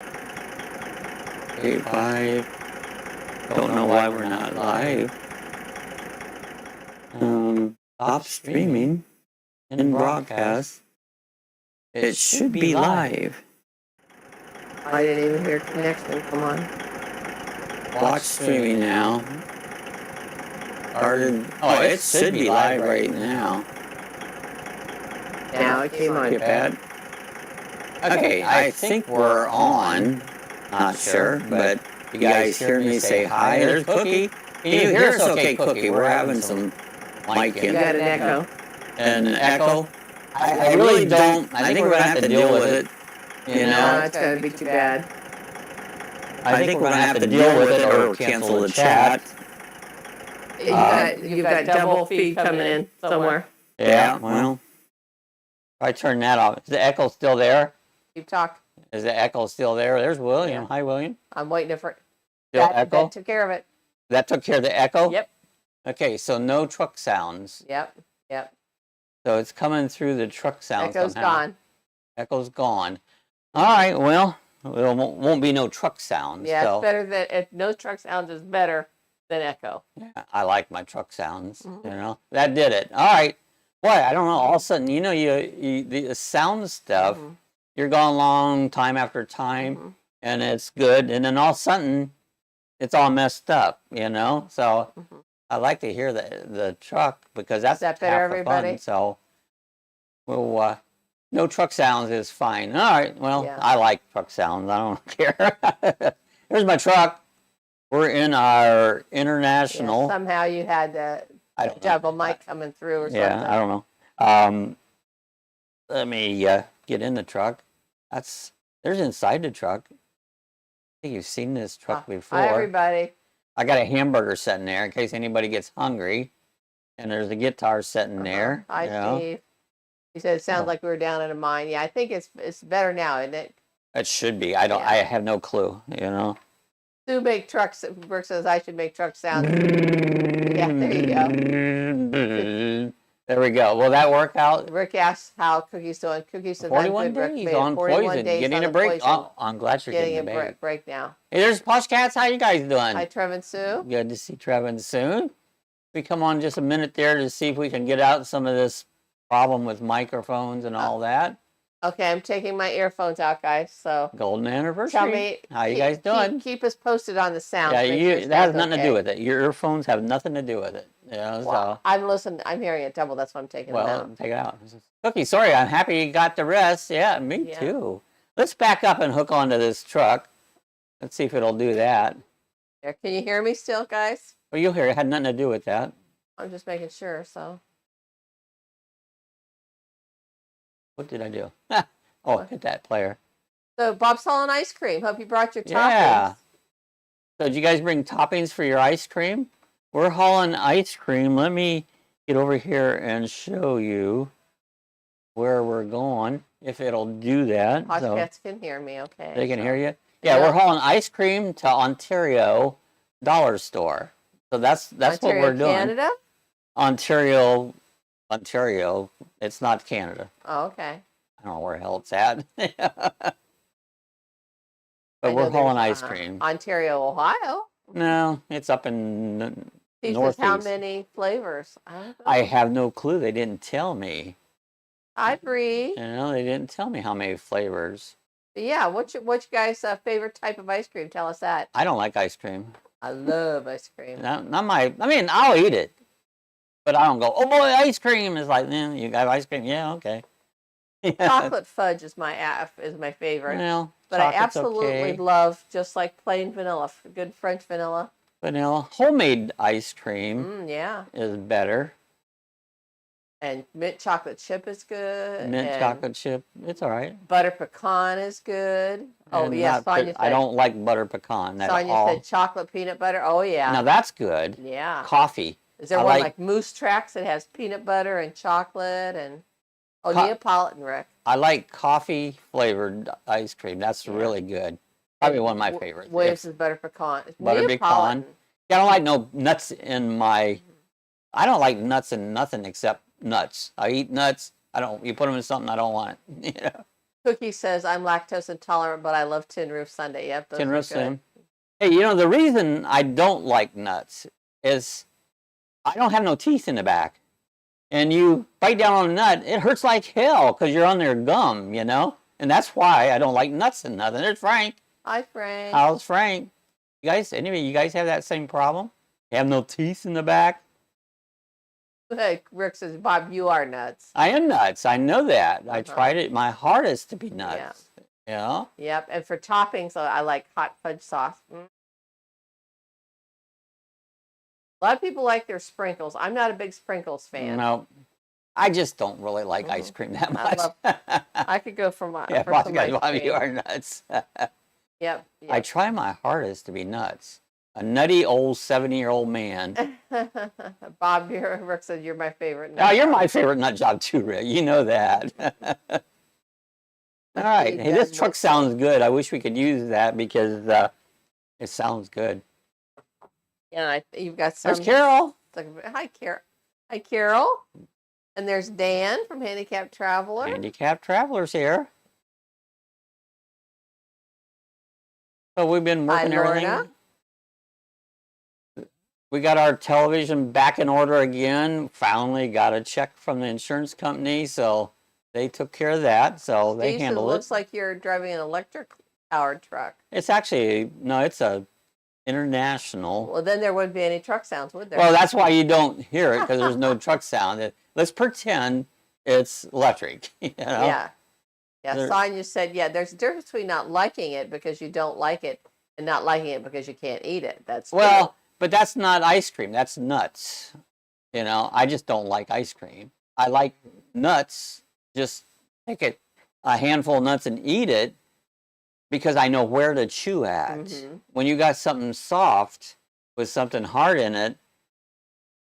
Okay, 5. Don't know why we're not live. Stop streaming in broadcast. It should be live. I didn't even hear connection. Come on. Watch streaming now. Oh, it should be live right now. Now it came on. Get bad. Okay, I think we're on. Not sure, but you guys hear me say hi. There's Cookie. Can you hear us okay, Cookie? We're having some mic in. You got an echo. An echo? I really don't. I think we're going to have to deal with it. You know? No, it's going to be too bad. I think we're going to have to deal with it or cancel the chat. You've got double feed coming in somewhere. Yeah, well, I turn that off. Is the echo still there? Keep talking. Is the echo still there? There's William. Yeah. Hi, William. I'm waiting for it. Echo? That took care of it. That took care of the echo? Yep. Okay, so no truck sounds. Yep. So it's coming through the truck sound Echo's somehow. gone. Echo's gone. All right, well, there won't be no truck sounds. Yeah, so. it's better that no truck sounds is better than echo. Yeah, I like my truck sounds. You know, that did it. All right. Boy, I don't know. All of a sudden, you know, the sound stuff. You're going long time after time, and it's good. And then all of a sudden, it's all messed up. You know, so I like to hear the truck because that's better, half the everybody? fun. So, well, no truck sounds is fine. All right. Well, Yeah. I like truck sounds. I don't care. Here's my truck. We're in our international. Yeah, somehow you had the double mic coming through or something. Yeah, I don't know. Let me get in the truck. There's inside the truck. I think you've seen this truck before. Hi, everybody. I got a hamburger sitting there in case anybody gets hungry. And there's a guitar sitting there. Hi, Steve. He said it sounds like we were down in a mine. Yeah, I think it's better now, isn't it? It should be. I have no clue, you know. Sue make trucks. Brooke says I should make truck sounds. Yeah, there you go. There we go. Will that work out? Rick asked how Cookie's doing. Cookie said 41 days on poison. Getting a break. Oh, I'm glad you're getting a break now. Hey, there's Posh Cats. How you guys doing? Hi, Trev and Sue. Good to see Trev and Sue. We come on just a minute there to see if we can get out some of this problem with microphones and all that. Okay, I'm taking my earphones out, guys. So golden anniversary. Tell me, how you guys doing? Keep us posted on the sound. Yeah, that has nothing to do with it. Your earphones have nothing to do with it. You know, wow. So. I'm listening. I'm hearing it double. That's why I'm taking it out. Well, take it out. Cookie, sorry. I'm happy you got the rest. Yeah, me too. Let's back up and hook onto this truck. Let's see if it'll do that. There, can you hear me still, guys? Well, you'll hear it. It had nothing to do with that. I'm just making sure. So. What did I do? Oh, hit that player. So Bob's hauling ice cream. Hope you brought your toppings. Yeah. So did you guys bring toppings for your ice cream? We're hauling ice cream. Let me get over here and show you where we're going, if it'll do that. Podcasts can hear me, okay. They can hear you? Yeah, we're hauling ice cream to Ontario Dollar Store. So that's what we're doing. Canada? Ontario. It's not Canada. Oh, okay. I don't know where the hell it's at. But we're hauling ice cream. Ontario, Ohio? No, it's up in Northeast. How many flavors? I have no clue. They didn't tell me. Hi, Bree. You know, they didn't tell me how many flavors. Yeah, what's your guys' favorite type of ice cream? Tell us that. I don't like ice cream. I love ice cream. Not my. I mean, I'll eat it, but I don't go, oh boy, ice cream. It's like, you got ice cream? Yeah, okay. Chocolate fudge is my favorite. Well, but I absolutely love just like plain vanilla, good French vanilla. Vanilla. Homemade ice cream yeah. is better. And mint chocolate chip is good. Mint chocolate chip, it's all right. Butter pecan is good. Oh, yes. I don't like butter pecan at all. Sonia said chocolate peanut butter. Oh, yeah. Now, that's good. Yeah. Coffee. Is there one like Moose Tracks that has peanut butter and chocolate and... Oh, Neapolitan, Rick. I like coffee-flavored ice cream. That's really good. Probably one of my favorites. Williams is butter pecan. Butter pecan. Yeah, I don't like no nuts in my... I don't like nuts in nothing except nuts. I eat nuts. You put them in something I don't want it. You know? Cookie says, I'm lactose intolerant, but I love tin roof sundae. Yep, those Tin are roof good. sundae. Hey, you know, the reason I don't like nuts is I don't have no teeth in the back. And you bite down on a nut, it hurts like hell because you're on their gum, you know? And that's why I don't like nuts and nothing. There's Frank. Hi, Frank. How's Frank? You guys, anyway, you guys have that same problem? You have no teeth in the back? Hey, Rick says, Bob, you are nuts. I am nuts. I know that. I tried it my hardest to be nuts. Yeah. Yep. And for toppings, I like hot fudge sauce. A lot of people like their sprinkles. I'm not a big sprinkles fan. No. I just don't really like ice cream that much. I could go for my yeah, for some ice Bob, cream. you are nuts. Yep. I try my hardest to be nuts. A nutty old 70-year-old man. Bob, Rick said you're my favorite nut. Oh, you're my favorite nut job too, Rick. You know that. All right. Hey, this truck sounds good. I wish we could use that because it sounds good. Yeah, you've got some. There's Carol. Hi, Carol. Hi, Carol. And there's Dan from Handicapped Traveler. Handicapped Traveler's here. So we've been working everything. We got our television back in order again. Finally got a check from the insurance company, so they took care of that. So they handled it. It looks like you're driving an electric powered truck. It's actually no, it's a international. Well, then there wouldn't be any truck sounds, would there? Well, that's why you don't hear it because there's no truck sound. Let's pretend it's electric. You know? Yeah. Yeah. Sonia said, yeah, there's a difference between not liking it because you don't like it and not liking it because you can't eat it. That's well. But that's not ice cream. That's nuts. You know, I just don't like ice cream. I like nuts. Just take a handful of nuts and eat it because I know where to chew at. When you got something soft with something hard in it,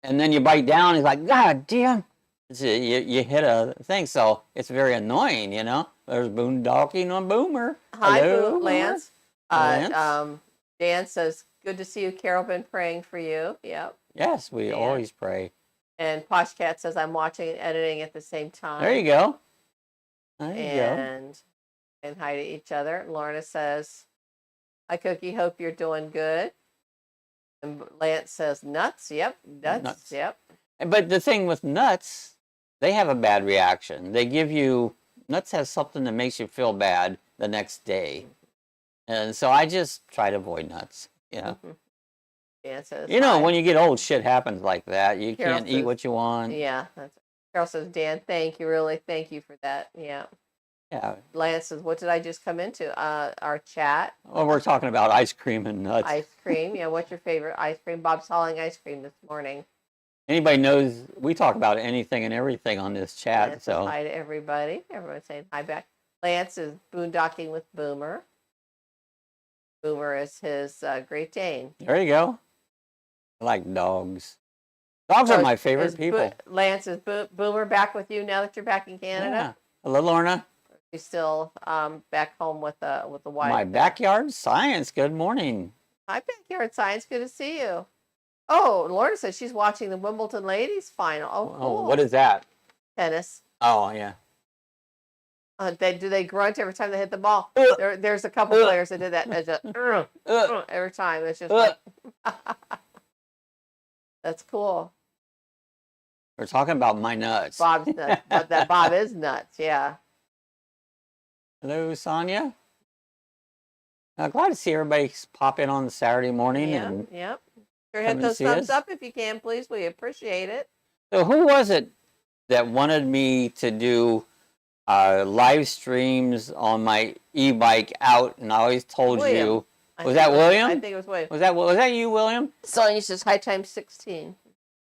and then you bite down, it's like, God damn. You hit a thing. So it's very annoying, you know. There's boondocking on Boomer. Hi, Hello, Lance. Lance. Dan says, good to see you. Carol, been praying for you. Yep. Yes, we always pray. And Posh Cat says, I'm watching and editing at the same time. There you go. There you go. And hi to each other. Lorna says, hi, Cookie. Hope you're doing good. And Lance says, nuts. Yep. Nuts. Yep. But the thing with nuts, they have a bad reaction. They give you, nuts has something that makes you feel bad the next day. And so I just try to avoid nuts. You know, Dan says, you know, when you get old, shit happens like that. You Carol can't eat what you want. Yeah. Carol says, Dan, thank you. Really, thank you for that. Yeah. Yeah. Lance says, what did I just come into? Our chat. Well, we're talking about ice cream and nuts. Ice cream. Yeah. What's your favorite ice cream? Bob's hauling ice cream this morning. Anybody knows, we talk about anything and everything on this chat. Lance so says hi to everybody. Everyone's saying hi back. Lance is boondocking with Boomer. Boomer is his Great Dane. There you go. I like dogs. Dogs are my favorite people. Lance, is Boomer back with you now that you're back in Canada? Yeah. Hello, Lorna. You're still back home with the wife. My backyard science. Good morning. Hi, Backyard Science. Good to see you. Oh, Lorna says she's watching the Wimbledon ladies final. Oh, cool. What is that? Tennis. Oh, yeah. Do they grunt every time they hit the ball? There's a couple players that did that. Every time. It's just like, that's cool. We're talking about my nuts. Bob's nuts. But that Bob is nuts. Yeah. Hello, Sonia. Glad to see everybody pop in on the Saturday morning. Yep. Sure, hit those thumbs up if you can, please. We appreciate it. So who was it that wanted me to do live streams on my e-bike out? And I always told you. Was that William? I think it was William. Was that you, William? Sonia says, high time 16.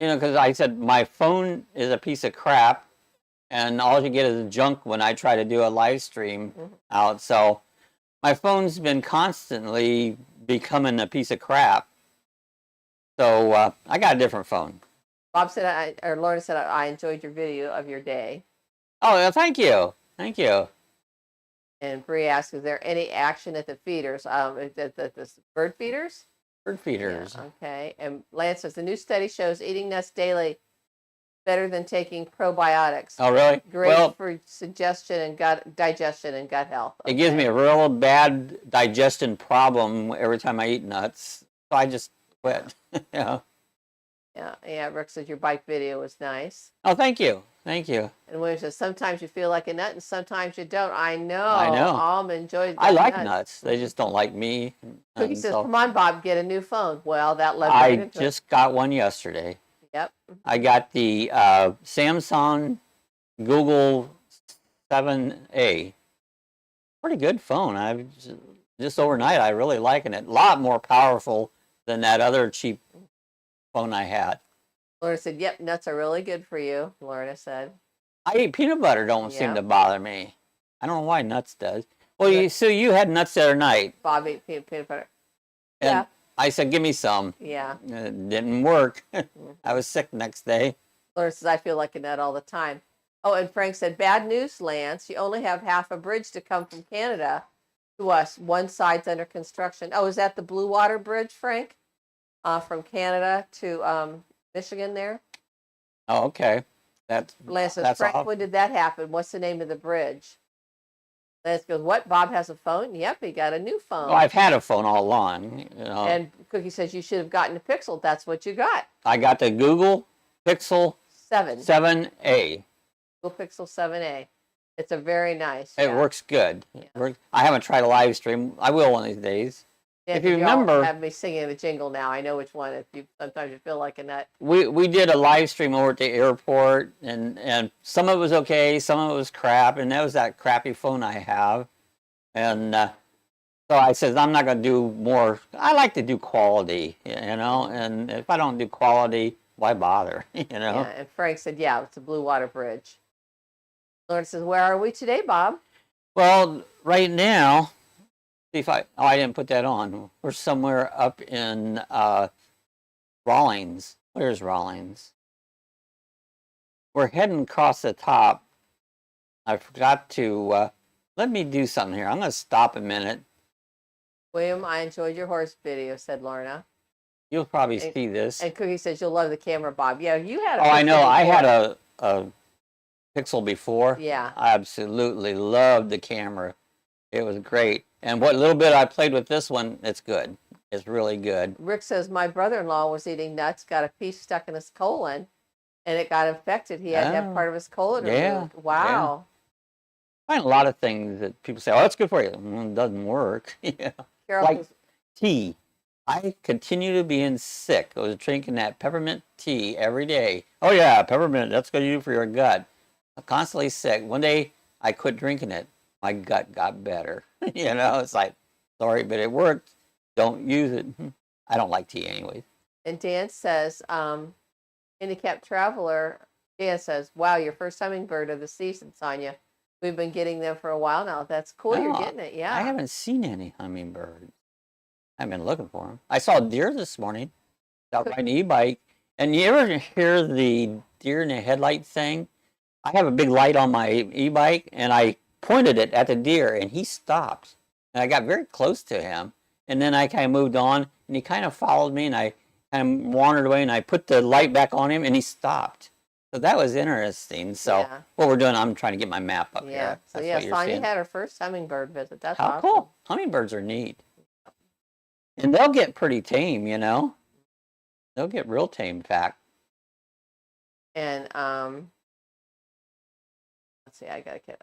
You know, because I said my phone is a piece of crap, and all you get is junk when I try to do a live stream out. So my phone's been constantly becoming a piece of crap. So I got a different phone. Bob said, Lorna said, I enjoyed your video of your day. Oh, well, thank you. Thank you. And Bree asks, is there any action at the feeders? The bird feeders? Bird feeders. Yeah, okay. And Lance says, the new study shows eating nuts daily better than taking probiotics. Oh, really? Great Well, for suggestion and digestion and gut health. it gives me a real bad digestion problem every time I eat nuts. So I just quit. Yeah. Yeah. Rick says your bike video was nice. Oh, thank you. Thank you. And William says sometimes you feel like a nut and sometimes you don't. I know. Alma enjoys. I like nuts. They just don't like me. Cookie says, "Come on, Bob, get a new phone." Well, that led I right into just got one yesterday. Yep. I got the Samsung Google 7A. Pretty good phone. I've just overnight, I really liking it. A lot more powerful than that other cheap phone I had. Lorna said, "Yep, nuts are really good for you." Lorna said, I eat peanut butter. Don't seem to bother me. I don't know why nuts does. Well, so you had nuts the other night. Bob ate peanut butter. And I said, give me some. Yeah. It didn't work. I was sick the next day. Lorna says, "I feel like a nut all the time." Oh, and Frank said, "Bad news, Lance. You only have half a bridge to come from Canada to us. One side's under construction." Oh, is that the Blue Water Bridge, Frank? From Canada to Michigan there? Oh, okay. Lance says, "Frank, off. when did that happen? What's the name of the bridge?" Lance goes, "What? Bob has a phone?" Yep, he got a new phone. Well, I've had a phone all along. You know. And Cookie says, "You should have gotten a Pixel." That's what you got. I got the Google Pixel 7A. Google Pixel 7A. It's a very nice. It works good. Yeah. I haven't tried a live stream. I will one of these days. Yeah, if you remember, have me singing the jingle now. I know which one. If you sometimes you feel like a nut. We did a live stream over at the airport, and some of it was okay, some of it was crap, and that was that crappy phone I have, and so I said I'm not going to do more. I like to do quality, you know, and if I don't do quality, why bother, you know? Yeah, and Frank said, "Yeah, it's a Blue Water Bridge." Lauren says, "Where are we today, Bob?" Well, right now. See if I didn't put that on. We're somewhere up in Rawlings. Where's Rawlings? We're heading across the top. I forgot to let me do something here. I'm going to stop a minute. William, I enjoyed your horse video, said Lorna. You'll probably see this. And Cookie says you'll love the camera, Bob. Yeah, you had. I know. I had a Pixel before. Yeah. I absolutely loved the camera. It was great. And what little bit I played with this one, it's good. It's really good. Rick says, my brother-in-law was eating nuts, got a piece stuck in his colon, and it got infected. He had to have part of his colon removed. Wow. I find a lot of things that people say, oh, that's good for you. Well, it doesn't work. Yeah. Like tea. I continue to be sick. I was drinking that peppermint tea every day. Oh, yeah, peppermint, that's good to do for your gut. I'm constantly sick. One day, I quit drinking it. My gut got better. You know, it's like, sorry, but it worked. Don't use it. I don't like tea anyway. And Dan says, handicapped traveler, Dan says, wow, your first hummingbird of the season, Sonia. We've been getting them for a while now. That's cool. You're getting it. Yeah. I haven't seen any hummingbirds. I've been looking for them. I saw a deer this morning out riding an e-bike. And you ever hear the deer in the headlight thing? I have a big light on my e-bike, and I pointed it at the deer, and he stopped. And I got very close to him. And then I kind of moved on, and he kind of followed me, and I kind of wandered away, and I put the light back on him, and he stopped. So that was interesting. So what we're doing, I'm trying to get my map up here. So yeah, Sonia had her first hummingbird visit. That's how awesome. Cool. Hummingbirds are neat. And they'll get pretty tame, you know. They'll get real tame, in fact. And let's see, I gotta get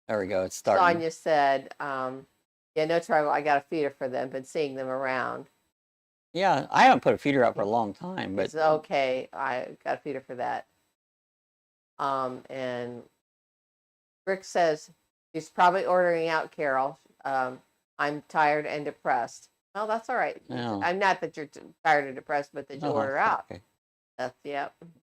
there we go. It's starting. Sonia said, yeah, no trouble. I got a feeder for them. Been seeing them around. Yeah, I haven't put a feeder up for a long time, but it's okay. I got a feeder for that. And Rick says he's probably ordering out, Carol. I'm tired and depressed. Well, that's all right. No. I'm not that you're tired or depressed, but that you order out. Okay. That's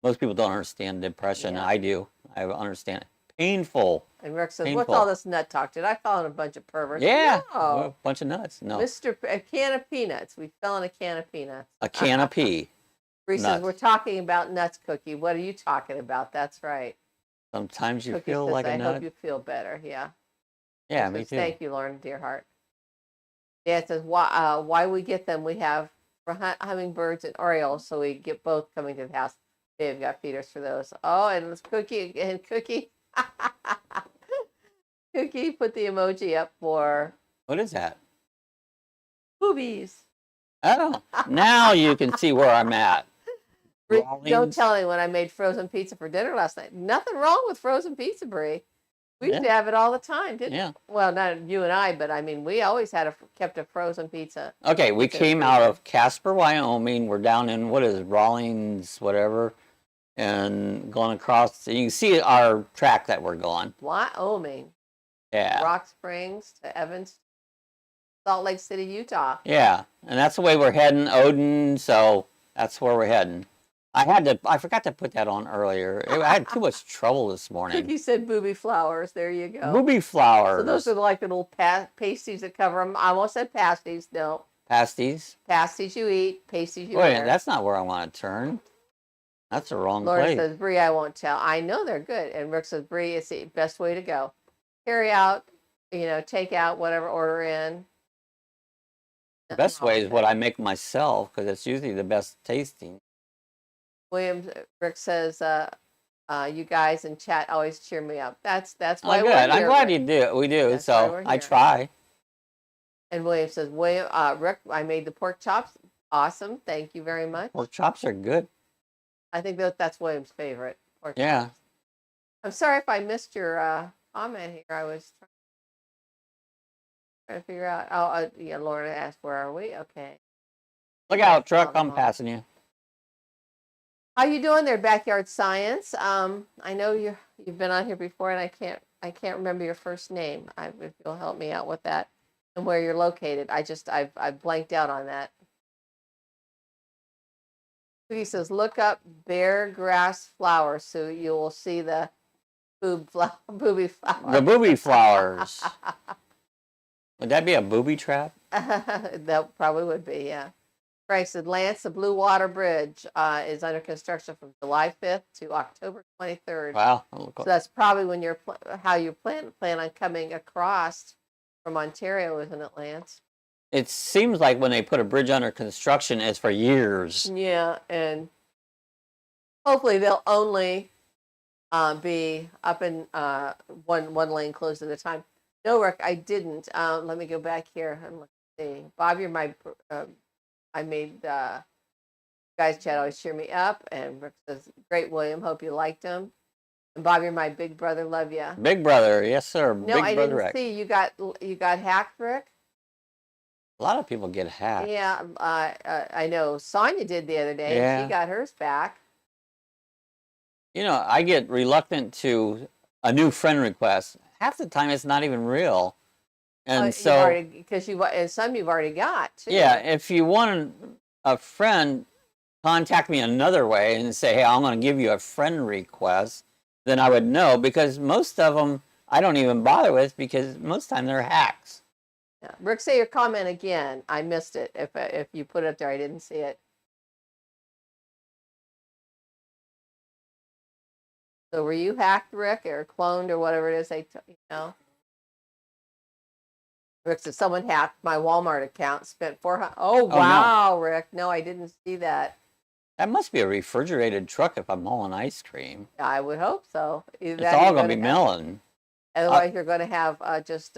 Most people don't understand depression. I do. I understand it. Painful. And Rick says, what's all this nut talk? Did I fall in a bunch of perverts? Yeah. No. A bunch of nuts. No. A can of peanuts. We fell in a can of peanuts. A can of pea. Reese says, we're talking about nuts, Cookie. What are you talking about? That's right. Sometimes you Cookie feel says, like a nut. I hope you feel better. Yeah. Yeah, me too. Thank you, Lauren, dear heart. Yeah, it says, why we get them? We have hummingbirds and orioles, so we get both coming to the house. They've got feeders for those. Oh, and it's Cookie and Cookie. Cookie put the emoji up for What is that? boobies. Oh, now you can see where I'm at. Don't Rawlings. tell anyone I made frozen pizza for dinner last night. Nothing wrong with frozen pizza, Brie. We used to have it all the time, didn't we? Yeah. Well, not you and I, but I mean, we always kept a frozen pizza. Okay, we came out of Casper, Wyoming. We're down in, what is it, Rawlings, whatever, and going across. You can see our track that we're going. Wyoming. Yeah. Rock Springs to Evans, Salt Lake City, Utah. Yeah, and that's the way we're heading, Odin, so that's where we're heading. I forgot to put that on earlier. I had too much trouble this morning. Cookie said booby flowers. There you go. Booby flowers. So those are like the little pasties that cover them. I almost said pasties. No. Pasties? Pasties you eat, pasties you Wait, wear. that's not where I want to turn. That's the wrong Laura place. says, Brie, I won't tell. I know they're good. And Rick says, Brie, it's the best way to go. Carry out, take out, whatever, order in. The best way is what I make myself, because it's usually the best tasting. Rick says, you guys in chat always cheer me up. That's why good. we're here. I'm glad you do. We do. That's why So we're I here. try. And William says, Rick, I made the pork chops. Awesome. Thank you very much. Pork chops are good. I think that's William's favorite. Pork Yeah. chops. I'm sorry if I missed your comment here. I was trying to figure out. Oh, yeah, Laura asked, where are we? Okay. Look out, truck. I'm passing you. How you doing there, Backyard Science? I know you've been on here before, and I can't remember your first name. If you'll help me out with that and where you're located. I've blanked out on that. He says, look up bare grass flowers so you will see the booby flower. The booby flowers. Would that be a booby trap? That probably would be, yeah. Frank said, Lance, the Blue Water Bridge is under construction from July 5th to October 23rd. Wow. So that's probably when how you plan on coming across from Ontario, isn't it, Lance? It seems like when they put a bridge under construction, it's for years. Yeah, and hopefully they'll only be up in one lane closed at a time. No, Rick, I didn't. Let me go back here and let's see. Bob, you're my. I made guys chat always cheer me up, and Rick says, "Great, William. Hope you liked him." And Bob, you're my big brother. Love you. Big brother, yes sir. No, big I brother didn't Rick. see you got hacked, Rick. A lot of people get hacked. Yeah, I know. Sonia did the other day. Yeah. She got hers back. I get reluctant to a new friend request. Half the time, it's not even real. And so, because and some you've already got too. yeah, if you want a friend, contact me another way and say, hey, I'm going to give you a friend request, then I would know, because most of them I don't even bother with, because most of the time they're hacks. Yeah. Rick, say your comment again. I missed it. If you put it up there, I didn't see it. So were you hacked, Rick, or cloned, or whatever it is Rick says, someone hacked my Walmart account, spent $400. Oh, wow, no. Rick. No, I didn't see that. That must be a refrigerated truck if I'm hauling ice cream. I would hope so. It's all going to be melon. Otherwise, you're going to have just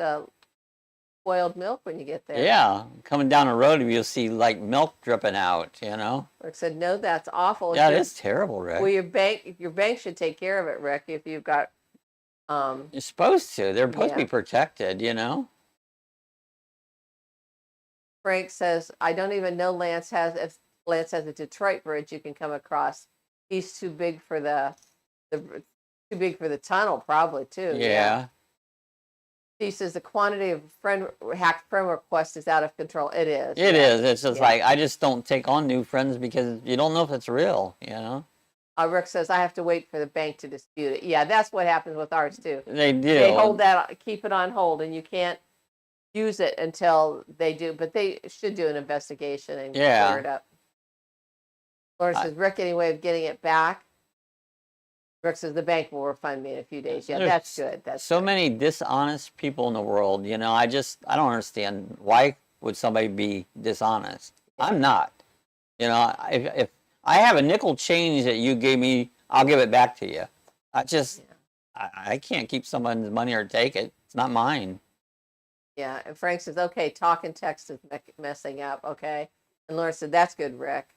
spoiled milk when you get there. Yeah, coming down the road, you'll see like milk dripping out, Rick said, no, that's awful. Yeah, it's terrible, Rick. Well, your bank should take care of it, Rick, if you've got... You're supposed to. They're supposed to be protected, Frank says, I don't even know if Lance has a Detroit bridge you can come across. He's too big for too big for the tunnel, probably, too. Yeah. He says the quantity of hacked friend requests is out of control. It is. It is. It's just like, I just don't take on new friends because you don't know if it's real, Rick says, I have to wait for the bank to dispute it. Yeah, that's what happens with ours, too. They do. They keep it on hold, and you can't use it until they do. But they should do an investigation and clear it up. Laura says, Rick, any way of getting it back? Rick says, the bank will refund me in a few days. Yeah, that's good. That's so many dishonest people in the world, I don't understand. Why would somebody be dishonest? I'm not. If I have a nickel change that you gave me. I'll give it back to you. I can't keep someone's money or take it. It's not mine. Yeah, and Frank says, okay, talk and text is messing up, okay? And Lauren said, that's good, Rick.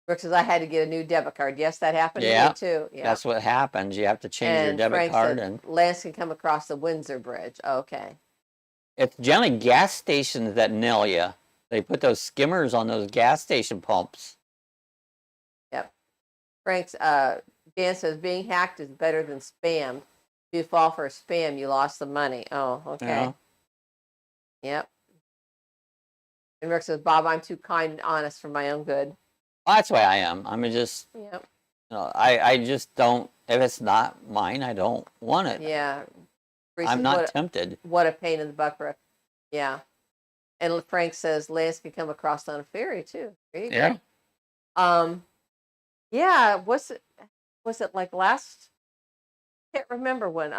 Rick says, I had to get a new debit card. Yes, that happened to me too. Yeah, that's what happens. You have to change your debit Frank card. Said, and Lance can come across the Windsor Bridge. Okay. It's generally gas stations that nail you. They put those skimmers on those gas station pumps. Yep. Frank's Dan says, being hacked is better than spammed. If you fall for a spam, you lost the money. Oh, okay. Yeah. Yep. And Rick says, Bob, I'm too kind and honest for my own good. Well, that's why I am. I mean, just, Yep. I just don't, if it's not mine, I don't want it. Yeah. I'm not tempted. What a pain in the butt, Rick. Yeah. And Frank says, Lance can come across on a ferry too. There you go. Yeah, was it like last, I can't remember when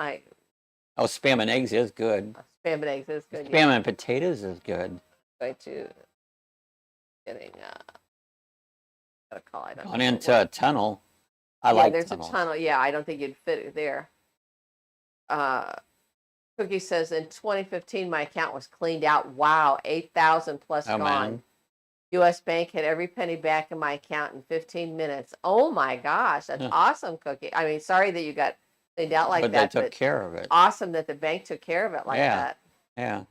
Oh, spam and eggs is good. spam and eggs is good. Spam and potatoes is good. Going to getting gotta call. I don't Gone know into a tunnel. I like there's tunnels. a tunnel. Yeah, I don't think you'd fit it there. Cookie says in 2015 my account was cleaned out. Wow, 8,000 plus Oh, gone. man. U.S. Bank had every penny back in my account in 15 minutes. Oh my gosh, that's awesome, Cookie. I mean, sorry that you got cleaned out like But that, they took care of it. awesome that the bank took care of it like that. Yeah.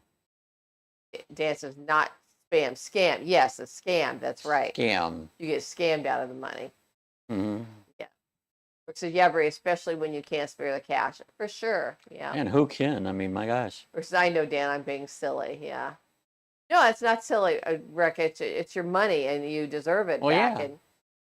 Dan says not spam, scam. Yes, a scam. That's right. Scam. You get scammed out of the money. Mm-hmm. Yeah. So yeah, Brie, especially when you can't spare the cash. For sure. Yeah. And who can? I mean, my gosh. Because I know, Dan, I'm being silly. Yeah. No, it's not silly, Rick. It's your money and you deserve it back. Yeah.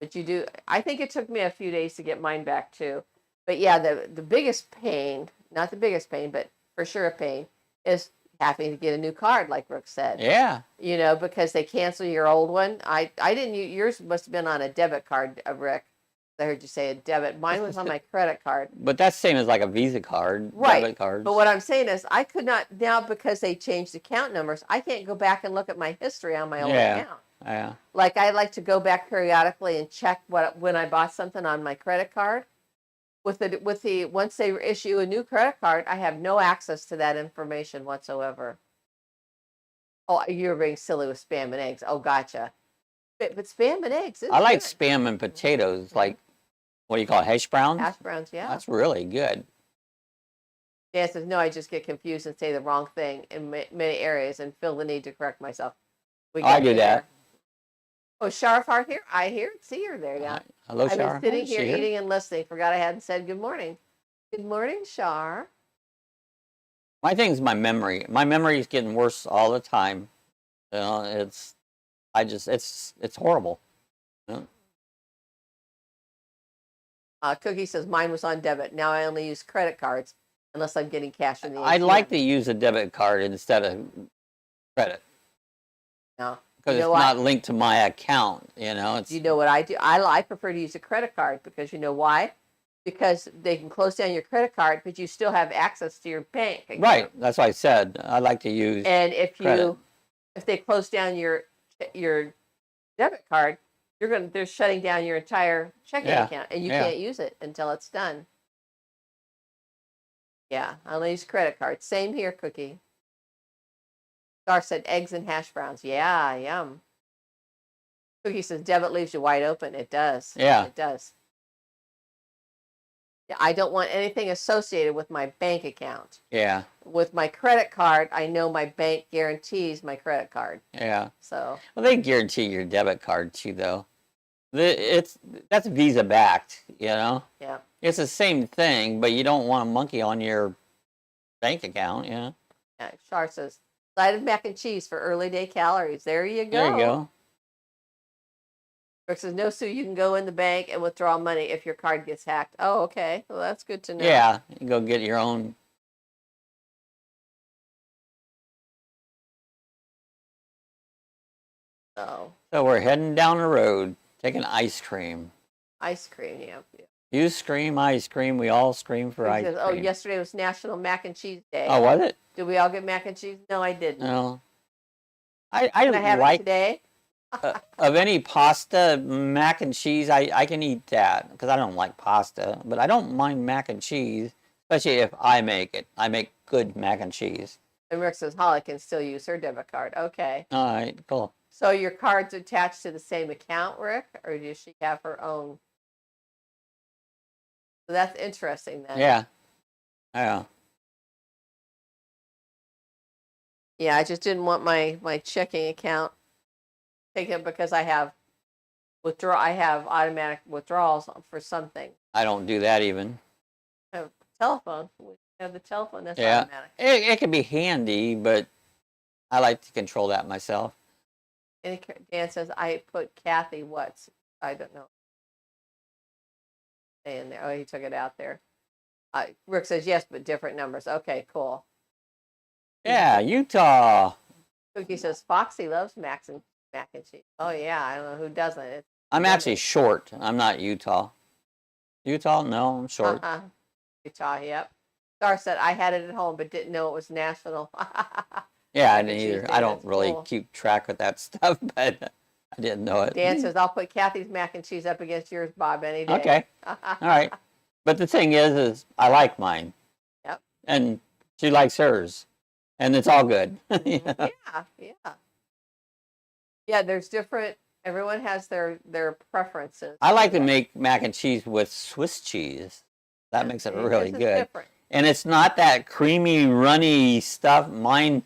But you do. I think it took me a few days to get mine back too. But yeah, the biggest pain, not the biggest pain, but for sure a pain, is having to get a new card, like Rick said. Yeah. You know, because they cancel your old one. I didn't. Yours must have been on a debit card, Rick. I heard you say a debit. Mine was on my credit card. But that's same as like a Visa card, Right. debit cards. But what I'm saying is I could not, now because they changed account numbers, I can't go back and look at my history on my old account. Yeah. Like I like to go back periodically and check when I bought something on my credit card. With the once they issue a new credit card, I have no access to that information whatsoever. Oh, you're being silly with spam and eggs. Oh, gotcha. But spam and eggs is I like good. spam and potatoes, like, what do you call it, hash browns? Hash browns, yeah. That's really good. Dan says, no, I just get confused and say the wrong thing in many areas and feel the need to correct myself. I do that. Oh, Sharfart here? I hear it. See her there now. Hello, Shar. I've been sitting Hi, here Shar. eating and listening. Forgot I hadn't said good morning. Good morning, Shar. My thing's my memory. My memory is getting worse all the time. You know, it's horrible. You know? Cookie says mine was on debit. Now I only use credit cards unless I'm getting cash in the ATM. I'd like to use a debit card instead of credit. No. Because You know it's what? not linked to my account, you know. It's You know what I do? I prefer to use a credit card because you know why? Because they can close down your credit card, but you still have access to your bank account. right. That's what I said. I like to use. And if credit. if they close down your debit card, they're shutting down your entire checking account, and you can't use it until it's done. Yeah, I only use credit cards. Same here, Cookie. Star said eggs and hash browns. Yeah, yum. Cookie says debit leaves you wide open. It does. Yeah. It does. Yeah, I don't want anything associated with my bank account. Yeah. With my credit card, I know my bank guarantees my credit card. Yeah. So. Well, they guarantee your debit card too, though. That's Visa backed, you know. Yeah. It's the same thing, but you don't want a monkey on your bank account, you know. Yeah, Char says, side of mac and cheese for early day calories. There you go. There you go. Rick says, no, Sue, you can go in the bank and withdraw money if your card gets hacked. Oh, okay. Well, that's good to know. Yeah, you can go get your own. So, we're heading down the road, taking ice cream. ice cream, yeah. You scream, I scream, we all scream for Rick ice says, cream. oh, yesterday was National Mac and Cheese Day. Oh, was it? Did we all get mac and cheese? No, I didn't. No. I Can I have it like today? of any pasta, mac and cheese, I can eat that because I don't like pasta, but I don't mind mac and cheese, especially if I make it. I make good mac and cheese. And Rick says Holly can still use her debit card. Okay. All right, cool. So your card's attached to the same account, Rick, or does she have her own? So that's interesting then. Yeah. Yeah. Yeah, I just didn't want my checking account taken because I have automatic withdrawals for something. I don't do that even. I have telephone. We have the telephone that's Yeah. automatic. It can be handy, but I like to control that myself. And Dan says I put Kathy what's I don't know. In there. Oh, he took it out there. Rick says yes, but different numbers. Okay, cool. Yeah, Utah. Cookie says Foxy loves mac and cheese. Oh yeah, I don't know who doesn't. I'm actually short. I'm not Utah. Utah? No, I'm short. Utah, yep. Star said I had it at home, but didn't know it was national. Yeah, I Mac and didn't cheese either. day, I don't that's really cool. keep track of that stuff, but I didn't know it. Dan says I'll put Kathy's mac and cheese up against yours, Bob, any day. Okay. All right. But the thing is I like mine. Yep. And she likes hers. And it's all good. Yeah, yeah. Yeah, there's different. Everyone has their preferences. I like to make mac and cheese with Swiss cheese. That makes it really This is good. different. And it's not that creamy, runny stuff. Mine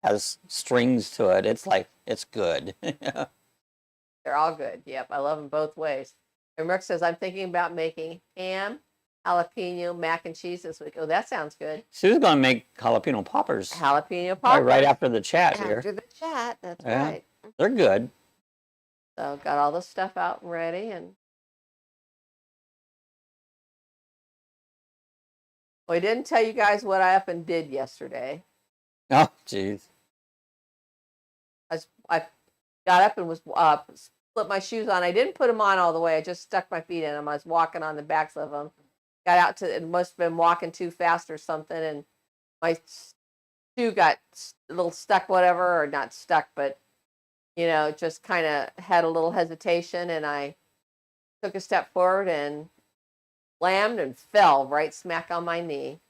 has strings to it. It's like, it's good. They're all good. Yep, I love them both ways. And Rick says I'm thinking about making ham, jalapeno, mac and cheese this week. Oh, that sounds good. Sue's going to make jalapeno poppers Jalapeno poppers. right after the chat here. After the chat, that's Yeah. right. They're good. So got all the stuff out and ready, and we didn't tell you guys what I up and did yesterday. Oh, jeez. I got up and was put my shoes on. I didn't put them on all the way. I just stuck my feet in them. I was walking on the backs of them. Got out to it must have been walking too fast or something, and my shoe got a little stuck, whatever, or not stuck, but just kind of had a little hesitation, and I took a step forward and slammed and fell right smack on my knee.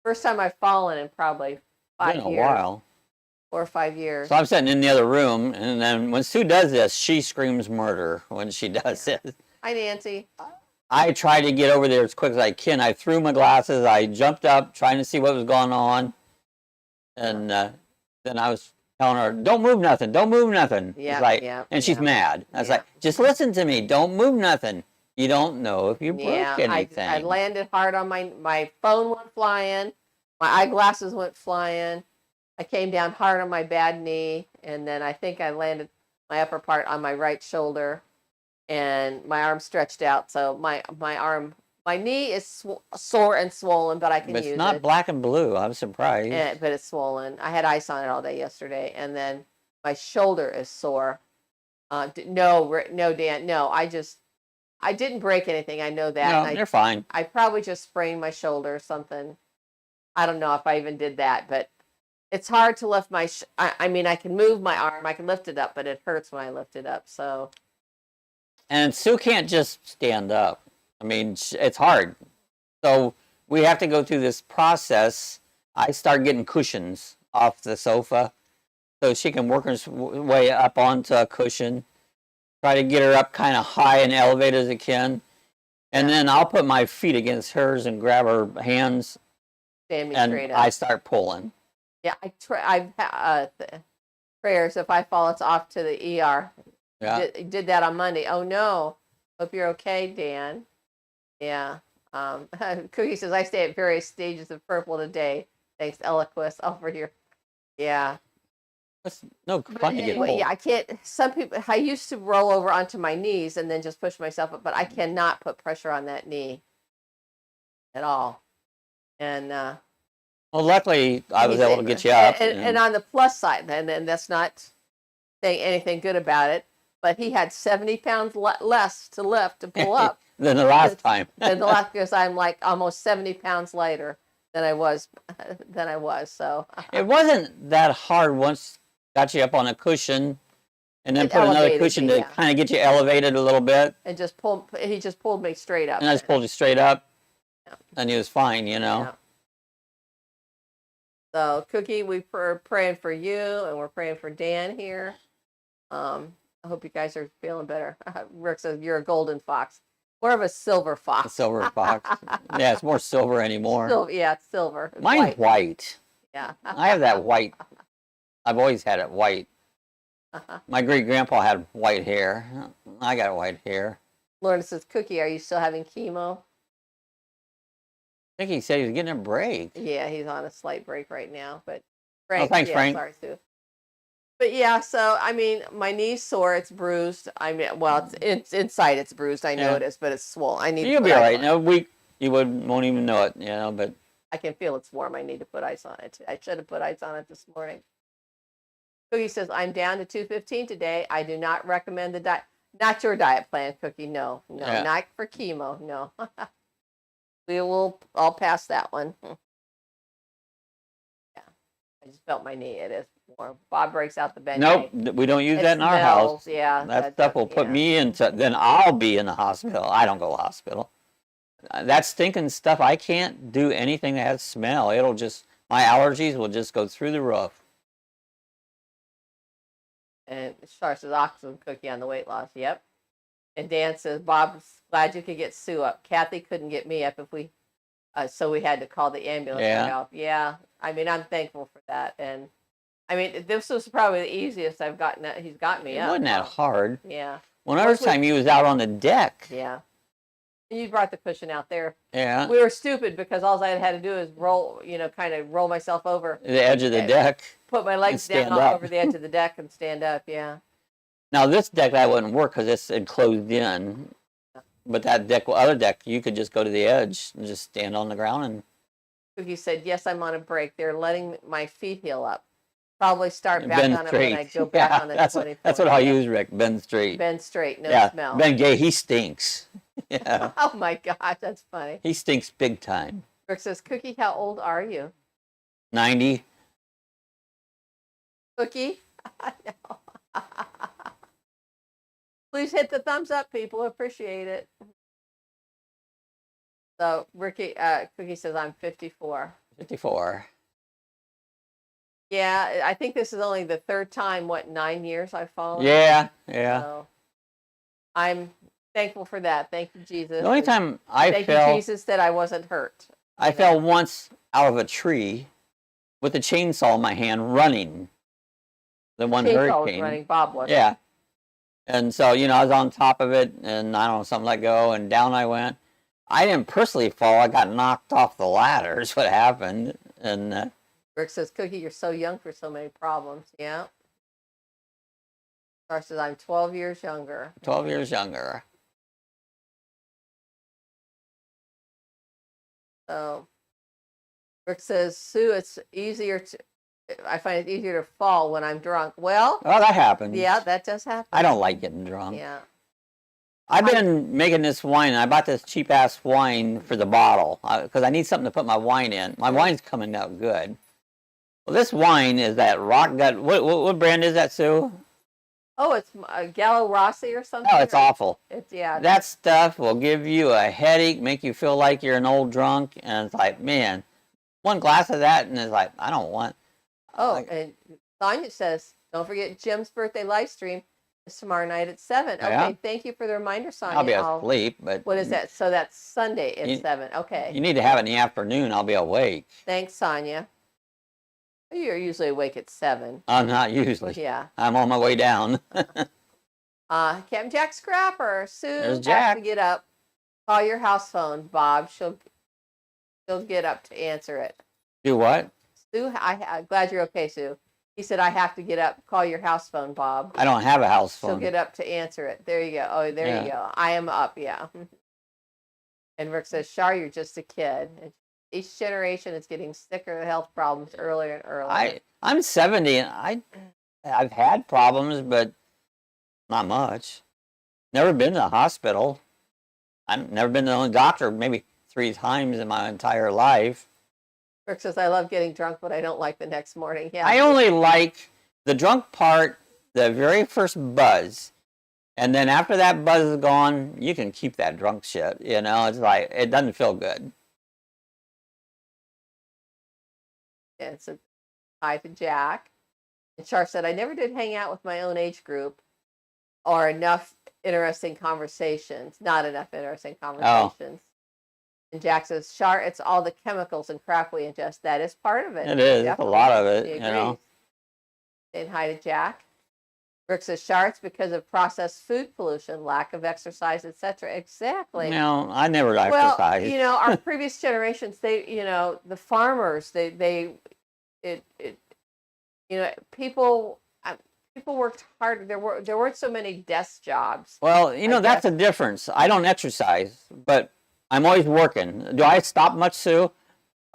First time I've fallen in probably 5 Been years. a while. 4 or 5 years. So I'm sitting in the other room, and then when Sue does this, she screams murder when she does it. Hi, Nancy. I try to get over there as quick as I can. I threw my glasses. I jumped up, trying to see what was going on. And then I was telling her, don't move nothing. Don't move nothing. Yeah, like, yeah, and she's yeah. mad. I was Yeah. like, just listen to me. Don't move nothing. You don't know if you broke anything. I landed hard on my phone went flying. My eyeglasses went flying. I came down hard on my bad knee, and then I think I landed my upper part on my right shoulder, and my arm stretched out. So my knee is sore and swollen, but I can But use it's not it. black and blue. I'm surprised. But it's swollen. I had ice on it all day yesterday, and then my shoulder is sore. No, Dan, no. I didn't break anything. I know that. No, and you're fine. I probably just sprained my shoulder or something. I don't know if I even did that, but it's hard to lift my. I mean, I can move my arm. I can lift it up, but it hurts when I lift it up. So. And Sue can't just stand up. I mean, it's hard. So we have to go through this process. I start getting cushions off the sofa so she can work her way up onto a cushion. Try to get her up kind of high and elevated as I can. And then I'll put my feet against hers and grab her hands, Stand me and straight up. I start pulling. Yeah, prayers. If I fall, it's off to the ER. Yeah. Did that on Monday. Oh no. Hope you're okay, Dan. Yeah. Cookie says I stay at various stages of purple today. Thanks, Eloquist. Over here. Yeah. It's no fun to get Anyway, pulled. yeah, I can't. Some people. I used to roll over onto my knees and then just push myself up, but I cannot put pressure on that knee at all. And Well, luckily I was able to get you up. And on the plus side, and that's not saying anything good about it, but he had 70 pounds less to lift to pull up than the last time. than the last, because I'm like almost 70 pounds lighter than I was. So It wasn't that hard once got you up on a cushion. And then It put another elevated cushion me, to yeah. kind of get you elevated a little bit. And he just pulled me straight up. And I just pulled you straight up. Yeah. And he was fine, you know. Yeah. So, Cookie, we're praying for you, and we're praying for Dan here. I hope you guys are feeling better. Rick says you're a golden fox. More of a silver fox. A silver fox. Yeah, it's more silver anymore. Yeah, it's silver. It's Mine's white. Yeah. I have that white. I've always had it white. My great-grandpa had white hair. I got white hair. Lorna says, Cookie, are you still having chemo? I think he said he was getting a break. Yeah, he's on a slight break right now. But Frank, thanks, Frank. Sorry, Sue. But yeah, so I mean, my knee's sore. It's bruised. I mean, well, it's inside. It's bruised. I know it is, but it's swollen. I need. You'll be all right. In a week, you won't even know it. You know, but I can feel it's warm. I need to put ice on it. I should have put ice on it this morning. Cookie says, I'm down to 215 today. I do not recommend the diet. Not your diet plan, Cookie. No, not for chemo. No. We will all pass that one. Yeah. I just felt my knee. It is warm. Bob breaks out the bed. Nope, we don't use that in our house. Yeah. That stuff will put me into, then I'll be in the hospital. I don't go to the hospital. That stinking stuff, I can't do anything that has smell. It'll just, my allergies will just go through the roof. And Char says, awesome, Cookie, on the weight loss. Yep. And Dan says, Bob's glad you could get Sue up. Kathy couldn't get me up if we, so we had to call the ambulance for help. Yeah. I mean, I'm thankful for that. And I mean, this was probably the easiest I've gotten. He's got me up. It wasn't that hard. Yeah. One other time he was out on the deck. Yeah. And you brought the cushion out there. Yeah. We were stupid because all I had to do is roll, kind of roll myself over. The edge of the deck. Put my legs down over the edge of the deck and stand up. Yeah. Now this deck that wouldn't work because it's enclosed in. But that deck, other deck, you could just go to the edge and just stand on the ground. And Cookie said, yes, I'm on a break. They're letting my feet heal up. Probably start back on it when I go back on the 24th. That's what I'll use, Rick. Bend straight. Bend straight, no smell. Ben Gay, he stinks. Yeah. Oh my gosh, that's funny. He stinks big time. Rick says, Cookie, how old are you? 90. Cookie? I know. Please hit the thumbs up, people. Appreciate it. So Cookie says, I'm 54. 54. Yeah, I think this is only the third time, 9 years I've fallen? Yeah. So I'm thankful for that. Thank you, Jesus. The only time I Thank fell... you, Jesus, that I wasn't hurt. I fell once out of a tree with a chainsaw in my hand running. The one hurricane. Running, Bob was. Yeah. And so, I was on top of it, and I don't know, something let go, and down I went. I didn't personally fall. I got knocked off the ladder is what happened. And Rick says, Cookie, you're so young for so many problems. Yeah. Star says, I'm 12 years younger. 12 years younger. So Rick says, Sue, I find it easier to fall when I'm drunk. Well. Oh, that happens. Yeah, that does happen. I don't like getting drunk. Yeah. I've been making this wine. I bought this cheap-ass wine for the bottle because I need something to put my wine in. My wine's coming out good. Well, this wine is that Rock Gut. What brand is that, Sue? Oh, it's Gallo Rossi or something? Oh, it's awful. That stuff will give you a headache, make you feel like you're an old drunk, and it's like, man, one glass of that, and it's like, I don't want. Oh, and Sonia says, don't forget Jim's birthday live stream is tomorrow night at 7. Okay, Yeah. Thank you for the reminder, Sonia. I'll be asleep, but... What is that? So that's Sunday at 7. Okay. You need to have it in the afternoon. I'll be awake. Thanks, Sonia. You're usually awake at 7. I'm not usually. Yeah. I'm on my way down. Captain Jack Scrapper. Sue There's has Jack. to get up. Call your house phone, Bob. She'll get up to answer it. Do what? Sue, I'm glad you're okay, Sue. He said, I have to get up. Call your house phone, Bob. I don't have a house phone. She'll get up to answer it. There you go. Oh, there you go. I am up, yeah. And Rick says, Shar, you're just a kid. Each generation is getting sicker with health problems earlier and earlier. I'm 70, and I've had problems, but not much. Never been to the hospital. I've never been to the doctor maybe 3 times in my entire life. Rick says, I love getting drunk, but I don't like the next morning. Yeah. I only like the drunk part the very first buzz. And then after that buzz is gone, you can keep that drunk shit. You know, it's like, it doesn't feel good. Yeah, so hi to Jack. And Char said, I never did hang out with my own age group or enough interesting conversations. Not enough interesting conversations. And Jack says, Char, it's all the chemicals and crap we ingest. That is part of it. It is. It's a lot of it, He you know. Saying hi to Jack. Rick says, Char, it's because of processed food pollution, lack of exercise, etc. Exactly. No, I never exercised. Well, you know, our previous generations, they, you know, the farmers, you know, people worked hard. There weren't so many desk jobs. Well, you know, that's the difference. I don't exercise, but I'm always working. Do I stop much, Sue?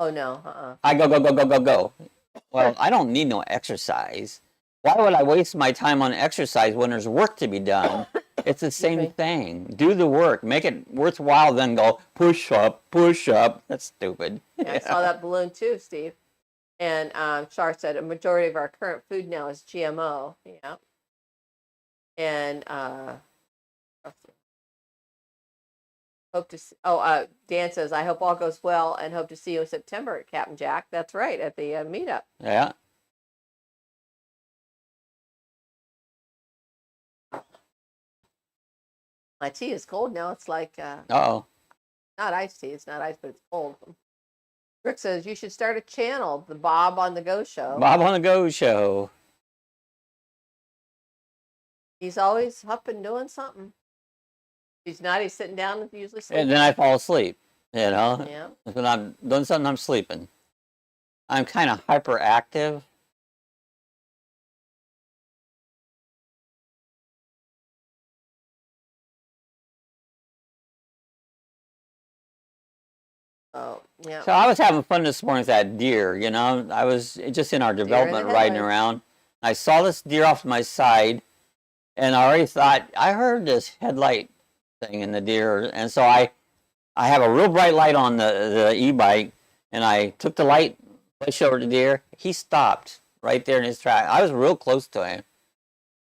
Oh no, I go. Well, I don't need no exercise. Why would I waste my time on exercise when there's work to be done? It's the same thing. Do the work. Make it worthwhile, then go push up, push up. That's stupid. Yeah, I saw that balloon too, Steve. And Char said a majority of our current food now is GMO. Yeah. And hope to see, Dan says, I hope all goes well and hope to see you in September at Captain Jack. That's right, at the meetup. Yeah. My tea is cold now. It's like Uh-oh. not iced tea. It's not ice, but it's cold. Rick says you should start a channel, the Bob on the Go Show. Bob on the Go Show. He's always up and doing something. He's not. He's sitting down and usually sleeping. And then I fall asleep, you know. Yeah. When I'm doing something, I'm sleeping. I'm kind of hyperactive. Oh, yeah. So I was having fun this morning with that deer, you know. I was just in our development riding around. I saw this deer off to my side, and I already thought, I heard this headlight thing in the deer. And so I have a real bright light on the e-bike, and I took the light, pushed over the deer. He stopped right there in his track. I was real close to him.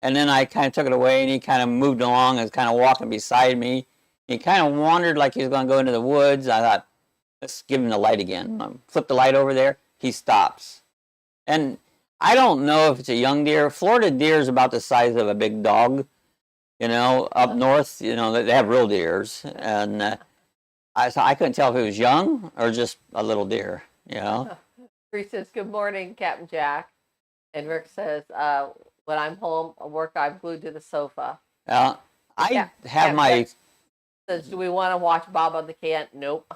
And then I kind of took it away, and he kind of moved along and was kind of walking beside me. He kind of wandered like he was going to go into the woods. I thought, let's give him the light again. Flip the light over there. He stops. And I don't know if it's a young deer. Florida deer is about the size of a big dog. You know, up north, you know, they have real deers. And I couldn't tell if it was young or just a little deer, you know. Bree says, good morning, Captain Jack. And Rick says, when I'm home at work, I'm glued to the sofa. I have my... Says, do we want to watch Bob on the can? Nope.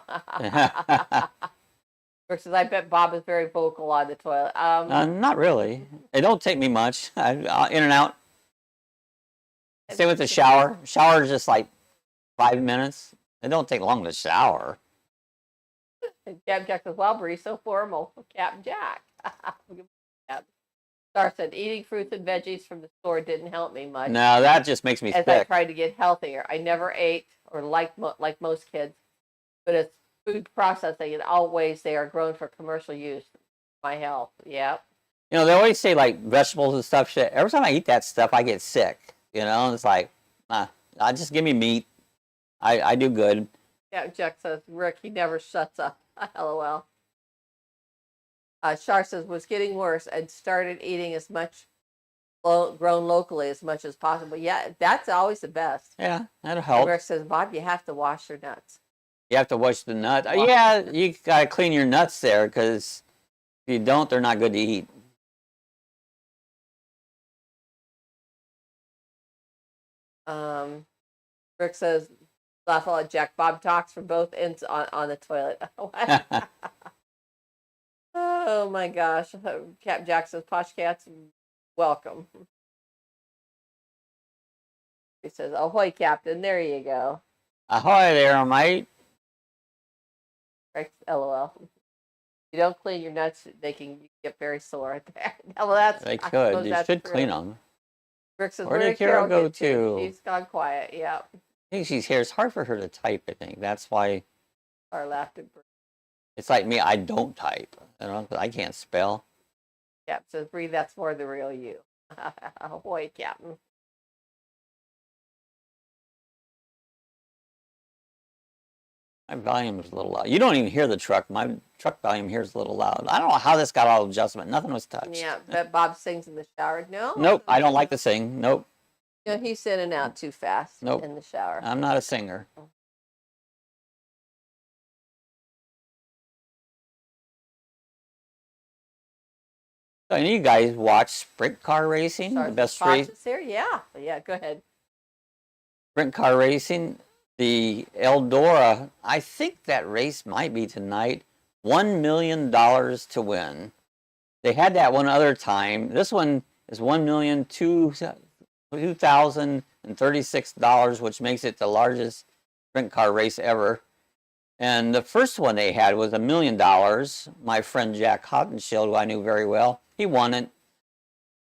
Rick says, I bet Bob is very vocal on the toilet. Not really. It don't take me much. In and out. Same with the shower. Shower is just like 5 minutes. It don't take long to shower. Captain Jack says, well, Bree, so formal. Captain Jack. Star said, eating fruits and veggies from the store didn't help me much. No, that just makes me sick. As I tried to get healthier. I never ate or like most kids, but it's food processing. In all ways, they are grown for commercial use. My health, yeah. You know, they always say like vegetables and stuff. Shit. Every time I eat that stuff, I get sick. You know, it's like, just give me meat. I do good. Yeah, Jack says, Rick, he never shuts up. LOL. Shar says, was getting worse and started eating as much grown locally as much as possible. Yeah, that's always the best. Yeah, that'll help. Rick says, Bob, you have to wash your nuts. You have to wash the nuts. Yeah, you got to clean your nuts there because if you don't, they're not good to eat. Rick says, laugh at Jack. Bob talks from both ends on the toilet. Oh my gosh. Cap Jack says, Posh Cats, welcome. He says, ahoy, Captain. There you go. Ahoy there, mate. LOL. You don't clean your nuts, they can get very sore at that. Well, that's, they could. You should clean them. Rick says, where did Carol go to? She's gone quiet, yeah. I think she's here. It's hard for her to type, I think. That's why. Our laughed. It's like me, I don't type. You know, I can't spell. Yeah, says Bree, that's more the real you. Ahoy, Captain. My volume is a little loud. You don't even hear the truck. My truck volume here is a little loud. I don't know how this got all adjustment. Nothing was touched. Yeah, bet Bob sings in the shower. No. Nope, I don't like to sing. Nope. You know, he's in and out too fast Nope. in the shower. I'm not a singer. So any of you guys watch sprint car racing? The best race. Here? Yeah. Yeah, go ahead. Sprint car racing. The Eldora, I think that race might be tonight. $1 million to win. They had that one other time. This one is $1,002,036, which makes it the largest sprint car race ever. And the first one they had was $1 million. My friend Jack Hottenshield, who I knew very well, he won it.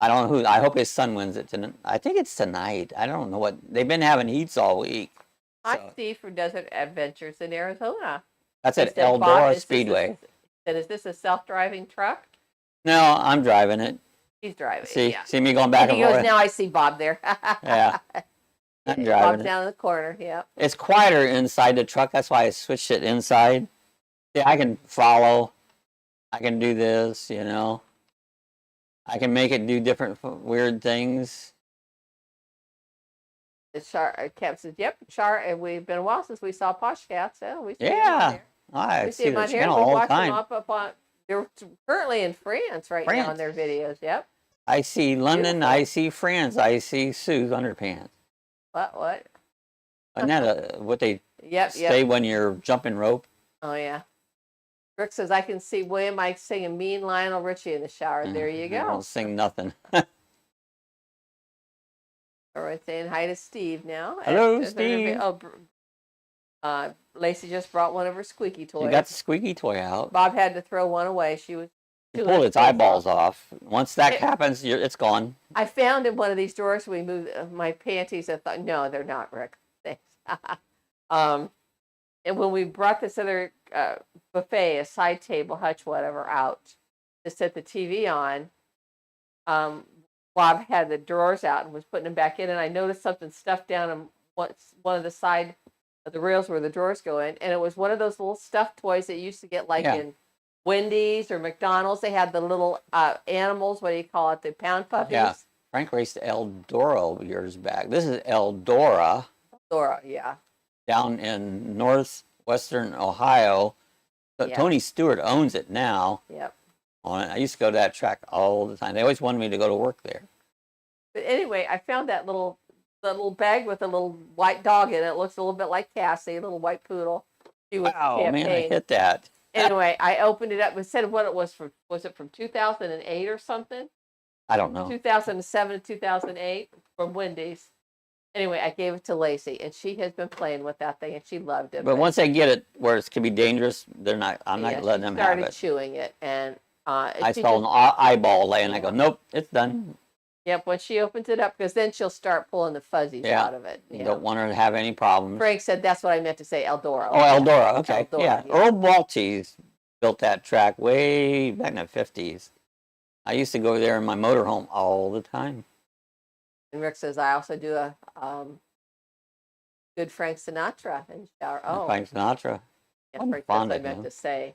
I don't know who. I hope his son wins it tonight. I think it's tonight. I don't know what. They've been having heats all week. Hi, Steve from Desert Adventures in Arizona. That's at Eldora Speedway. Is this a self-driving truck? No, I'm driving it. He's driving. See, yeah. see me going back and forth. forth. Now I see Bob there. Yeah, I'm driving Bob's it. down in the corner. Yep. It's quieter inside the truck. That's why I switched it inside. Yeah, I can follow. I can do this. You know, I can make it do different weird things. Cap says, "Yep, and we've been a while since we saw Posh Cats. Yeah, we see Yeah, I see their channel all the time. They're currently in France now in their videos. Yep. I see London. Beautiful. I see France. I see Sue's underpants. What? Isn't that what they say when you're jumping rope? Oh yeah. Rick says, "I can see William Mike singing Mean Lionel Richie in the shower." There you go. I don't sing nothing. All right, saying hi to Steve now. Hello, Steve. Lacey just brought one of her squeaky toys. You got the squeaky toy out. Bob had to throw one away. She pulled its eyeballs off. Once that happens, it's gone. I found in one of these drawers. We moved my panties. I thought, no, they're not, Rick. Thanks. And when we brought this other buffet, a side table, hutch, whatever, out to set the TV on, Bob had the drawers out and was putting them back in, and I noticed something stuffed down in one of the side of the rails where the drawers go in, and it was one of those little stuffed toys that you used to get in Wendy's or McDonald's. They had the little animals, what do you call it, the pound puppies? Yeah, Frank raced Eldora years back. This is Eldora. Eldora, yeah. Down in northwestern Ohio. But Tony Stewart owns it now. Yep. I used to go to that track all the time. They always wanted me to go to work there. But anyway, I found that little bag with a little white dog in it. It looks a little bit like Cassie, a little white poodle. She was wow, man, I hit that. Anyway, I opened it up and said what it was from. Was it from 2008 or something? I don't know. 2007 to 2008 from Wendy's. Anyway, I gave it to Lacey, and she has been playing with that thing, and she loved it. But once they get it where it can be dangerous, I'm not letting them have it. Started chewing it, and I saw an eyeball laying. I go, nope, it's done. Yep, when she opens it up, because then she'll start pulling the fuzzies out of it. You don't want her to have any problems. Frank said that's what I meant to say, Eldora. Oh, Eldora, okay. Eldora, yeah, Earl Maltese built that track way back in the 50s. I used to go there in my motorhome all the time. And Rick says, I also do a good Frank Sinatra in the shower. Oh, Frank Sinatra. Yeah, Frank, that's what I meant to say.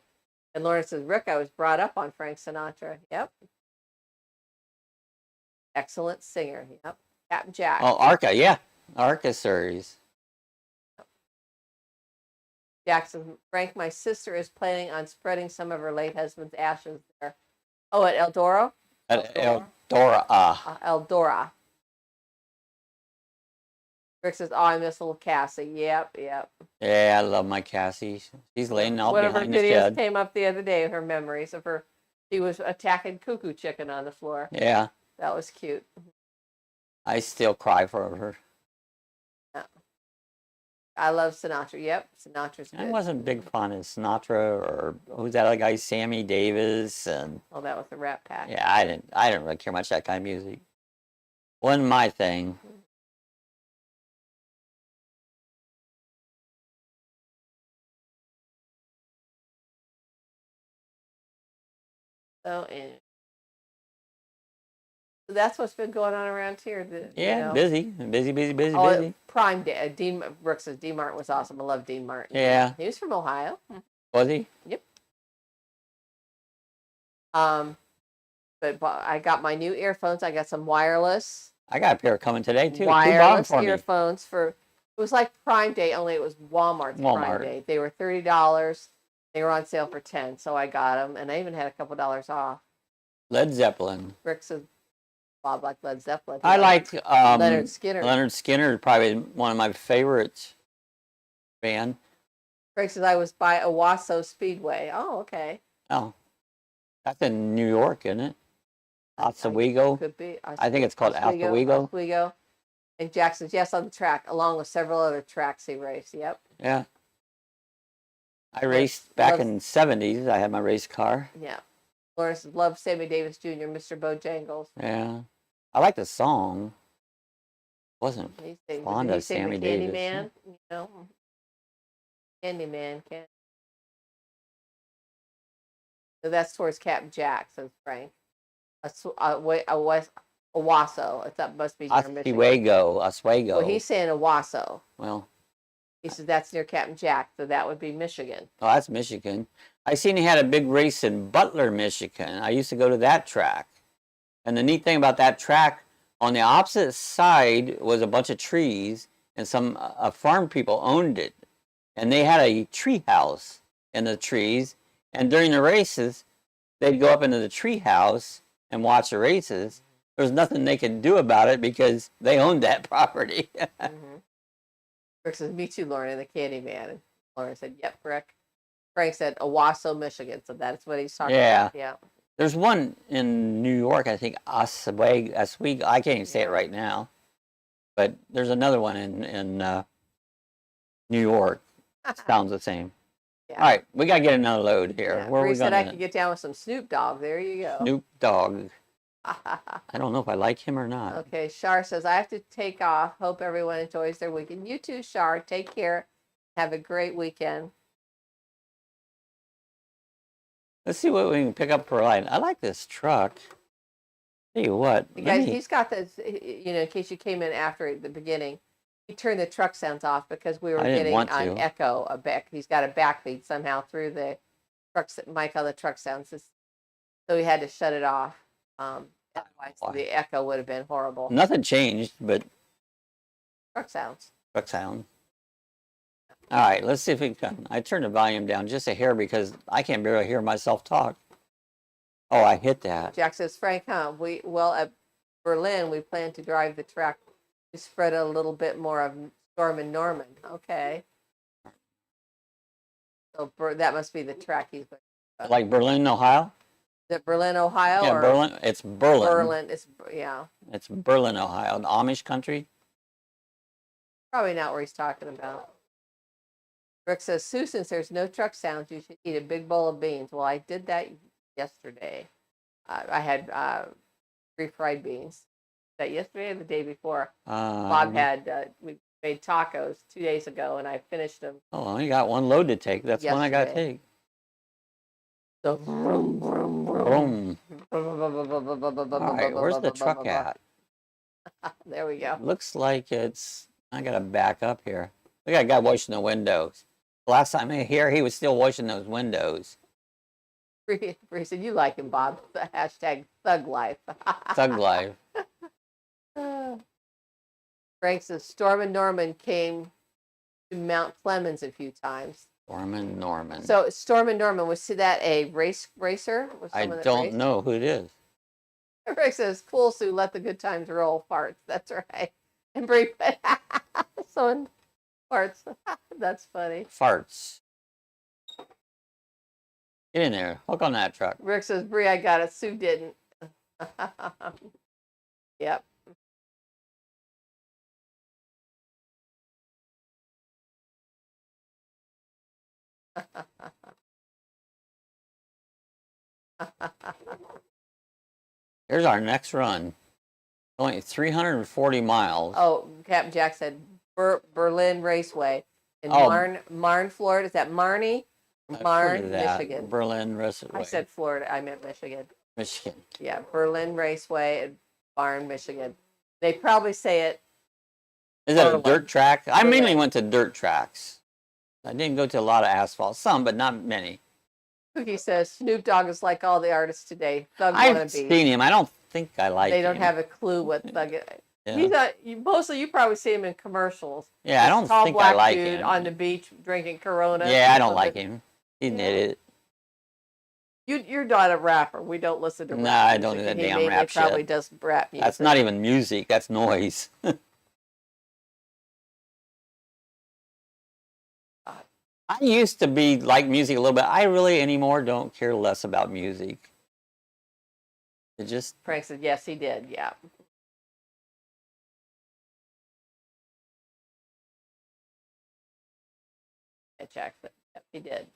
And Lauren says, Rick, I was brought up on Frank Sinatra. Yep. Excellent singer. Yep. Captain Jack. Oh, Arca, yeah. Arca series. Jackson, Frank, my sister is planning on spreading some of her late husband's ashes there. Oh, at Eldora? At Eldora. Eldora. Rick says, oh, I miss little Cassie. Yep. Yeah, I love my Cassie. She's laying out behind the shed. One of her videos came up the other day, her memories of her. She was attacking Cuckoo Chicken on the floor. Yeah. That was cute. I still cry for her. Yeah. I love Sinatra. Yep, Sinatra's good. I wasn't a big fan of Sinatra or who's that other guy, Sammy Davis, and oh, that was the Rat Pack. Yeah, I didn't really care much that kind of music. Wasn't my thing. That's what's been going on around here. Yeah, busy. Oh, Busy. Prime Day. Dean Brooks says D Martin was awesome. I love Dean Martin. Yeah. He was from Ohio. Was he? Yep. But I got my new earphones. I got some wireless. I got a pair coming today too. Wireless Who bought them for earphones for. It was like Prime Day, only it was Walmart's Prime Day. They were $30. They were on sale for $10, so I got them, and I even had a couple dollars off. Led Zeppelin. Rick says Bob liked Led Zeppelin. I liked Leonard Skinner. Leonard Skinner, probably one of my favorites. Band. Rick says I was by Owasso Speedway. Oh, okay. Oh, that's in New York, isn't it? Oswego. Could be. I think it's called Oswego. Oswego. And Jack says yes on the track, along with several other tracks he raced. Yep. Yeah. I raced back in the 70s. I had my race car. Yeah. Lawrence loved Sammy Davis Jr., Mr. Bojangles. Yeah. I like the song. Wasn't fond of Sammy Davis. Candyman, you know. Candyman. So that's towards Captain Jack, says Frank. Owasso. That must be near Michigan. Oswego. Well, he's saying Owasso. Well. He says that's near Captain Jack, so that would be Michigan. Oh, that's Michigan. I seen he had a big race in Butler, Michigan. I used to go to that track. And the neat thing about that track, on the opposite side was a bunch of trees, and some farm people owned it. And they had a tree house in the trees. And during the races, they'd go up into the tree house and watch the races. There was nothing they could do about it because they owned that property. Rick says, me too, Lauren, and the Candyman. And Lauren said, yep, Rick. Frank said, Owasso, Michigan. So that's what he's talking about. Yeah. There's one in New York, I think, Oswego. I can't even say it right now. But there's another one in New York. Sounds the same. Yeah. All right, we got to get another load here. Yeah. Where said I could get down with some Snoop Dogg. There you go. Snoop Dogg. I don't know if I like him or not. Okay, Shar says, I have to take off. Hope everyone enjoys their weekend. You too, Shar. Take care. Have a great weekend. Let's see what we can pick up per line. I like this truck. Tell you what. You guys, he's got this, you know, in case you came in after the beginning, he turned the truck sounds off because we were getting an echo. He's got a backbeat somehow through the truck mic on the truck sounds. So he had to shut it off. Otherwise, the echo would have been horrible. Nothing changed, but truck sounds. Truck sound. All right, let's see if we can. I turned the volume down just a hair because I can't barely hear myself talk. Oh, I hit that. Jack says, Frank, at Berlin, we plan to drive the track to spread a little bit more of Storm and Norman. Okay. So that must be the track he's going to. Like Berlin, Ohio? Is it Berlin, Ohio? Yeah, Berlin. It's Berlin. Berlin. It's Berlin, Ohio. The Amish country? Probably not where he's talking about. Rick says, Sue, since there's no truck sounds, you should eat a big bowl of beans. Well, I did that yesterday. I had refried beans. That yesterday or the day before? Bob had, we made tacos 2 days ago, and I finished them. Oh, you got one load to take. That's one I got to take. So, vroom, vroom, vroom. All right, where's the truck at? There we go. Looks like it's, I got to back up here. We got a guy washing the windows. Last time here, he was still washing those windows. Bree said, you like him, Bob. The hashtag thug life. Thug life. Frank says, Storm and Norman came to Mount Clemens a few times. Storm and Norman. So Storm and Norman, was that a racer? I don't know who it is. Rick says, cool, Sue, let the good times roll. Farts. That's right. And Bree put someone farts. That's funny. Farts. Get in there. Hook on that truck. Rick says, Bree, I got it. Sue didn't. Yep. Here's our next run. Only 340 miles. Oh, Captain Jack said Berlin Raceway in Marne, Florida. Is that Marne? Marne, Michigan. Berlin Raceway. I said Florida. I meant Michigan. Michigan. Yeah, Berlin Raceway. Barn, Michigan. They probably say it. Is that a Berlin. dirt track? I mainly Berlin. went to dirt tracks. I didn't go to a lot of asphalt. Some, but not many. Cookie says Snoop Dogg is like all the artists today. Thug I've wannabe. seen him. I don't think I like him. They don't have a clue what thug is. Yeah. He's not. Mostly, you probably see him in commercials. Yeah, I This don't tall think black I like dude him. on the beach drinking Corona. Yeah, I don't something. like him. He's an Yeah. idiot. You're not a rapper. We don't listen to rap. Nah, I don't do music, that and he damn mainly rap probably shit. does rap music. That's not even music. That's noise. I used to be like music a little bit. I really anymore don't care less about music. It just Frank said, yes, he did. Yeah. I checked it. Yep, he did.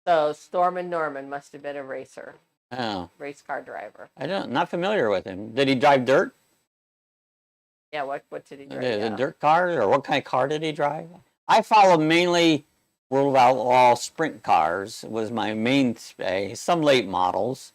So Stormin Norman must have been a racer, oh, race car driver. not familiar with him. Did he drive dirt? Yeah, what did he drive? Is Yeah. it dirt cars or what kind of car did he drive? I follow mainly World of Outlaw sprint cars was my mainstay. Some late models.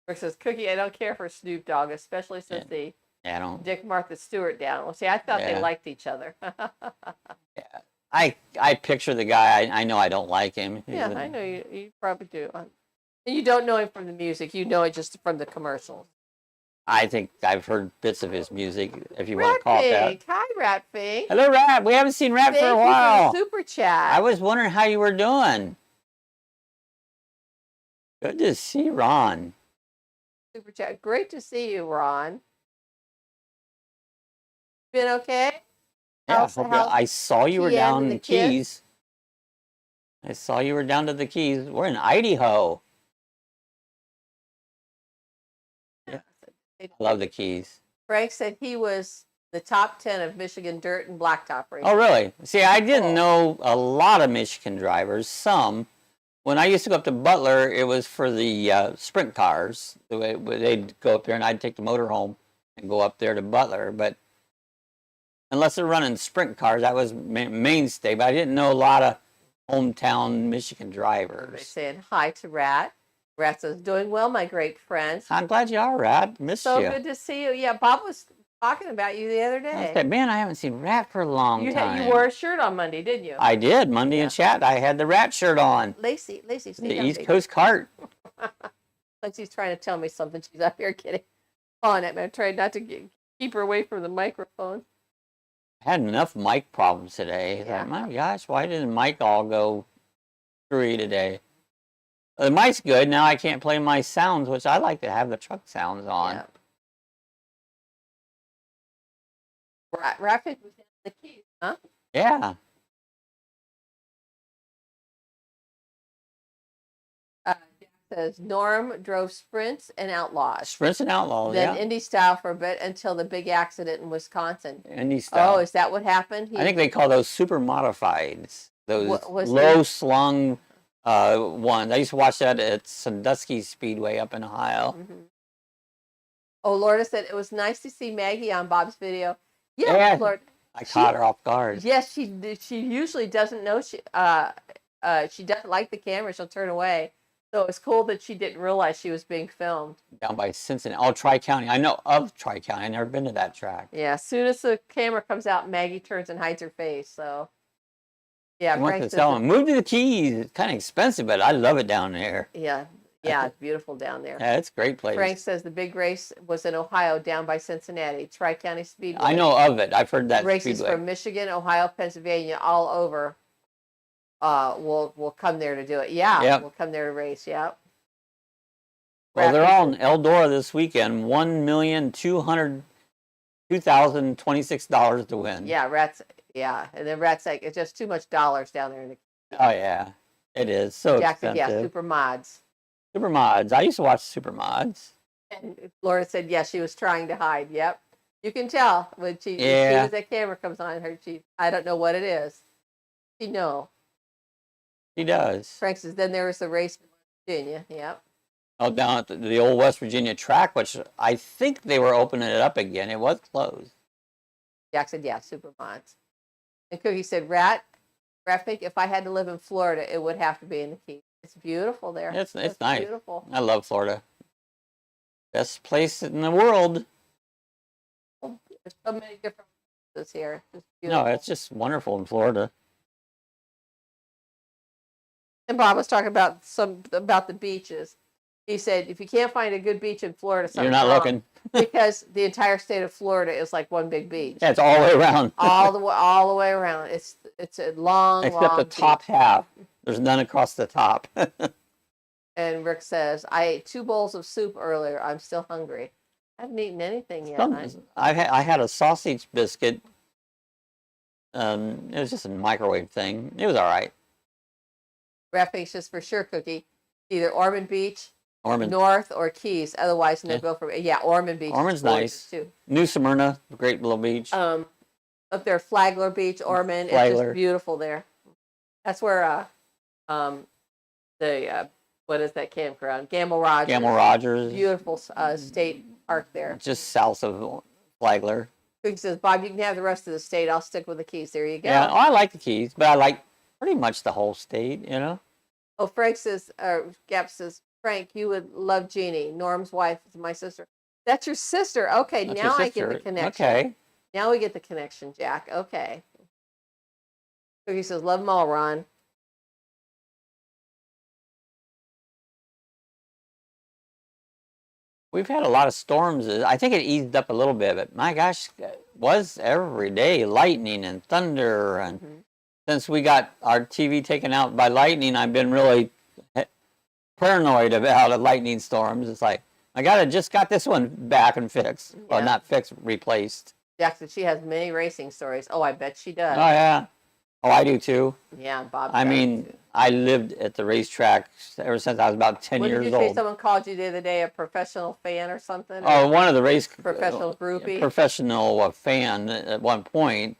Rick says, Cookie, I don't care for Snoop Dogg, especially since the Yeah, I don't. Dick Martha Stewart down. Well, see, I thought they Yeah. liked each other. Yeah, I picture the guy. I know I don't like him. He's Yeah, I know you probably do. And you don't know him from the music. You know it just from the commercials. I think I've heard bits of his music, if you want to call it that. Ratfink. Hi, Ratfink. Hello, Rat. We haven't seen Rat Thank for a you while. for the super chat. I was wondering how you were doing. Good to see Ron. Super chat. Great to see you, Ron. Been okay? Yeah, How's- how's I saw you were TN down and in the the kids? Keys. I saw you were down to the Keys. We're in Idaho. Yeah, I love the Keys. Frank said he was the top 10 of Michigan dirt and blacktop racers. Oh, really? See, I didn't Cool. know a lot of Michigan drivers. Some. When I used to go up to Butler, it was for the sprint cars. They'd go up there, and I'd take the motor home and go up there to Butler. But unless they're running sprint cars, that was mainstay. But I didn't know a lot of hometown Michigan Everybody's drivers. saying hi to Rat. Rat says, doing well, my great friends. I'm glad you are, Rat. Missed So you. good to see you. Yeah, Bob was talking about you the other I day. said, man, I haven't seen Rat for a long time. You wore a shirt on Monday, didn't you? I did. Monday in chat, I had the Rat shirt on. Lacey, stay The down, East baby. Coast cart. Lacey's trying to tell me something. She's up here getting on it. I'm trying not to keep her away from the microphone. I had enough mic problems today. Yeah. Like, my gosh, why didn't mic all go free today? The mic's good. Now I can't play my sounds, which I like to have the truck sounds on. Yeah. Rapid was down the keys, huh? Yeah. Jack says Norm drove sprints and outlaws. Sprints and Outlaws, Then yeah. Indy style for a bit until the big accident in Wisconsin. Indy style. Oh, is that what happened? I think they call those super modifieds. Those Was low slung ones. I used to watch that at Sandusky Speedway up in Ohio. Mhm. Oh, Lorna said it was nice to see Maggie on Bob's video. Yeah, Yeah. Lord. I caught her off guard. Yes, she usually doesn't know she doesn't like the camera. She'll turn away. So it's cool that she didn't realize she was being filmed. Down by Cincinnati. Oh, Tri-County. I know of Tri-County. I've never been to that track. Yeah, as soon as the camera comes out, Maggie turns and hides her face. So yeah, I want Frank to says tell them, move to the Keys. It's kind of expensive, but I love it down there. yeah, it's beautiful down there. Yeah, it's a great place. Frank says the big race was in Ohio, down by Cincinnati, Tri-County Speedway. I know of it. I've heard that Races speedway. from Michigan, Ohio, Pennsylvania, all over. We'll come there to do it. Yeah, Yep. we'll come there to race. Yep. Well, they're all in Eldora this weekend. $1,202,026 to win. Yeah, Rats. Yeah, and then Rats like it's just too much dollars down there. Oh yeah, it is so Jack said, expensive. yeah, super mods. Super mods. I used to watch Super mods. And Laura said, yes, she was trying to hide. Yep, you can tell when as soon Yeah. as that camera comes on, I don't know what it is. She know. He does. Frank says, then there was the race in Virginia. Yep. Oh, down at the old West Virginia track, which I think they were opening it up again. It was closed. Jack said, yeah, super mods. And Cookie said, Ratfink, if I had to live in Florida, it would have to be in the Keys. It's beautiful there. It's nice. Beautiful. I love Florida. Best place in the world. There's so many different places here. It's No, beautiful. it's just wonderful in Florida. And Bob was talking about about the beaches. He said if you can't find a good beach in Florida, You're something's not wrong, looking. because the entire state of Florida is like one big beach. Yeah, it's all the way around. all the way around. It's a long, Except long the top beach. half. There's none across the top. And Rick says, I ate 2 bowls of soup earlier. I'm still hungry. I haven't eaten anything yet. I had a sausage biscuit. It was just a microwave thing. It was all right. Raphael's just for sure, Cookie. Either Ormond Beach, Ormond, North, or Keys. Otherwise, no Yeah. go for Ormond Beach. Ormond's is gorgeous, nice. too. New Smyrna, great little beach. Up there, Flagler Beach, Ormond. It's Flagler. just beautiful there. That's where what is that campground? Gamble Rogers. Gamble Rogers, Beautiful state park there. just south of Flagler. Cookie says, Bob, you can have the rest of the state. I'll stick with the Keys. There you go. Yeah, oh, I like the Keys, but I like pretty much the whole state, you know? Oh, Frank says, Gap says, Frank, you would love Jeannie. Norm's wife is my sister. That's your sister. Okay, That's now your I get the sister. connection. Okay. Now we get the connection, Jack. Okay. Cookie says, love them all, Ron. We've had a lot of storms. I think it eased up a little bit, but my gosh, it was every day lightning and thunder. And since we got our TV taken out by lightning, I've been really paranoid about lightning storms. It's like, just got this one back and fixed. Yeah. Well, not fixed, replaced. Jack said she has many racing stories. Oh, I bet she does. Oh, yeah. Oh, I do too. Yeah, Bob. I does, mean, too. I lived at the racetrack ever since I was about 10 What did years you say? old. Someone called you the other day a professional fan or something? Oh, one of the race Professional groupie? professional fan at one point.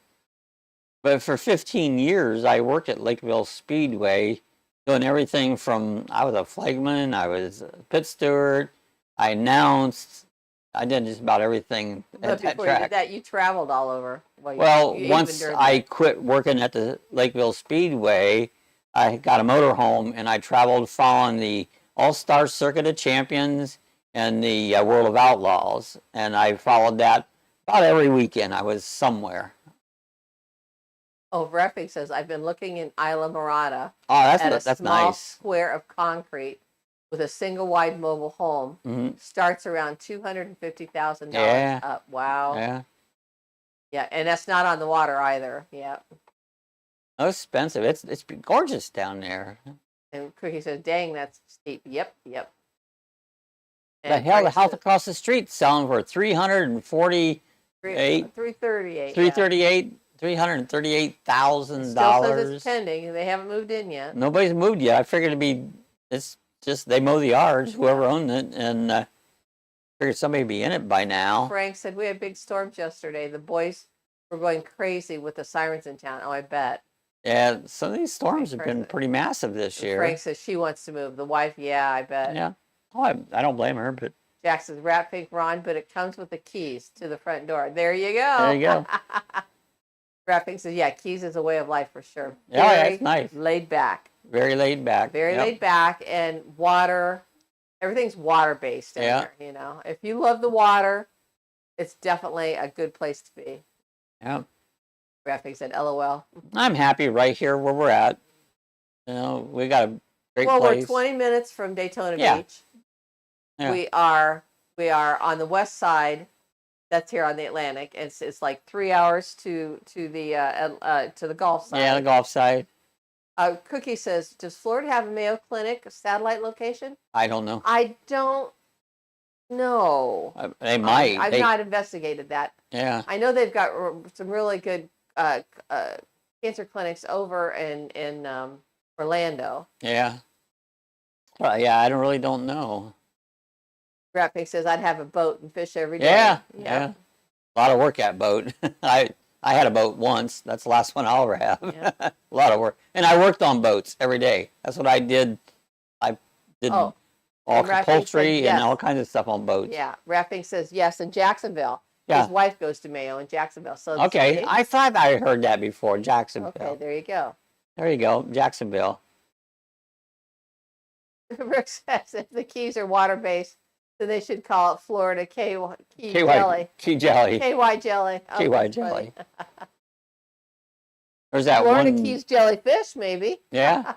But for 15 years, I worked at Lakeville Speedway, doing everything from, I was a flagman, I was a pit steward, I announced, I did just about everything But at that before you track. did that, you traveled all over. Well, even once during I quit working at the Lakeville Speedway, I got a motorhome and I traveled following the All-Star Circuit of Champions and the World of Outlaws. And I followed that about every weekend. I was somewhere. Oh, Refik says, I've been looking in Isla Morada Oh, at a that's small nice. square of concrete with a single wide mobile home. Mhm. Starts around $250,000 Yeah. up. Wow. Yeah. Yeah, and that's not on the water either. Yeah. Oh, expensive. It's gorgeous down there. And Cookie says, dang, that's steep. Yep. The And hell, the Frank house says, across the street selling for 338, 338. $338,000. Still says it's pending. They haven't moved in yet. Nobody's moved yet. I figured it's just they mow the yards, whoever owned it, and figured somebody would be in it by now. Frank said, we had big storms yesterday. The boys were going crazy with the sirens in town. Oh, I bet. Yeah, some of these storms have been Frank- pretty massive this year. Frank says she wants to move. The wife, yeah, I bet. Yeah. Oh, I don't blame her, but Jack says, rat pink Ron, but it comes with the keys to the front door. There you go. There you go. Rat pink says, yeah, keys is a way of life for sure. Yeah, Very it's nice. laid back. Very laid back. Very Yep. laid back, and water, everything's water based in Yeah. there, you know. If you love the water, it's definitely a good place to be. Yeah. Rat pink said, LOL. I'm happy right here where we're at. You know, we got a great Well, place. we're 20 minutes from Daytona Yeah. Beach. Yeah. We are on the west side. That's here on the Atlantic. It's like 3 hours to the Gulf side. Yeah, the golf side. Cookie says, does Florida have a Mayo Clinic satellite location? I don't know. I don't know. They might. I've not investigated that. Yeah. I know they've got some really good cancer clinics over in Orlando. Yeah. Well, yeah, I don't know. Rat Pig says, I'd have a boat and fish every day. Yeah. A lot of work at boat. I had a boat once. That's the last one I'll ever have. Yeah. A lot of work. And I worked on boats every day. That's what I did. I did Oh, all and Rat Pig upholstery said yes. and all kinds of stuff on boats. Yeah. Rat Pig says, yes, in Jacksonville. Yeah. His wife goes to Mayo in Jacksonville. So Okay. see? I thought I heard that before. Jacksonville. Okay, there you go. There you go. Jacksonville. Rick says, if the keys are water-based, So they should call it Florida key KY jelly. Key jelly. KY jelly. Oh, KY that's jelly. funny. There's that Florida one. Keys jellyfish, maybe. Yeah.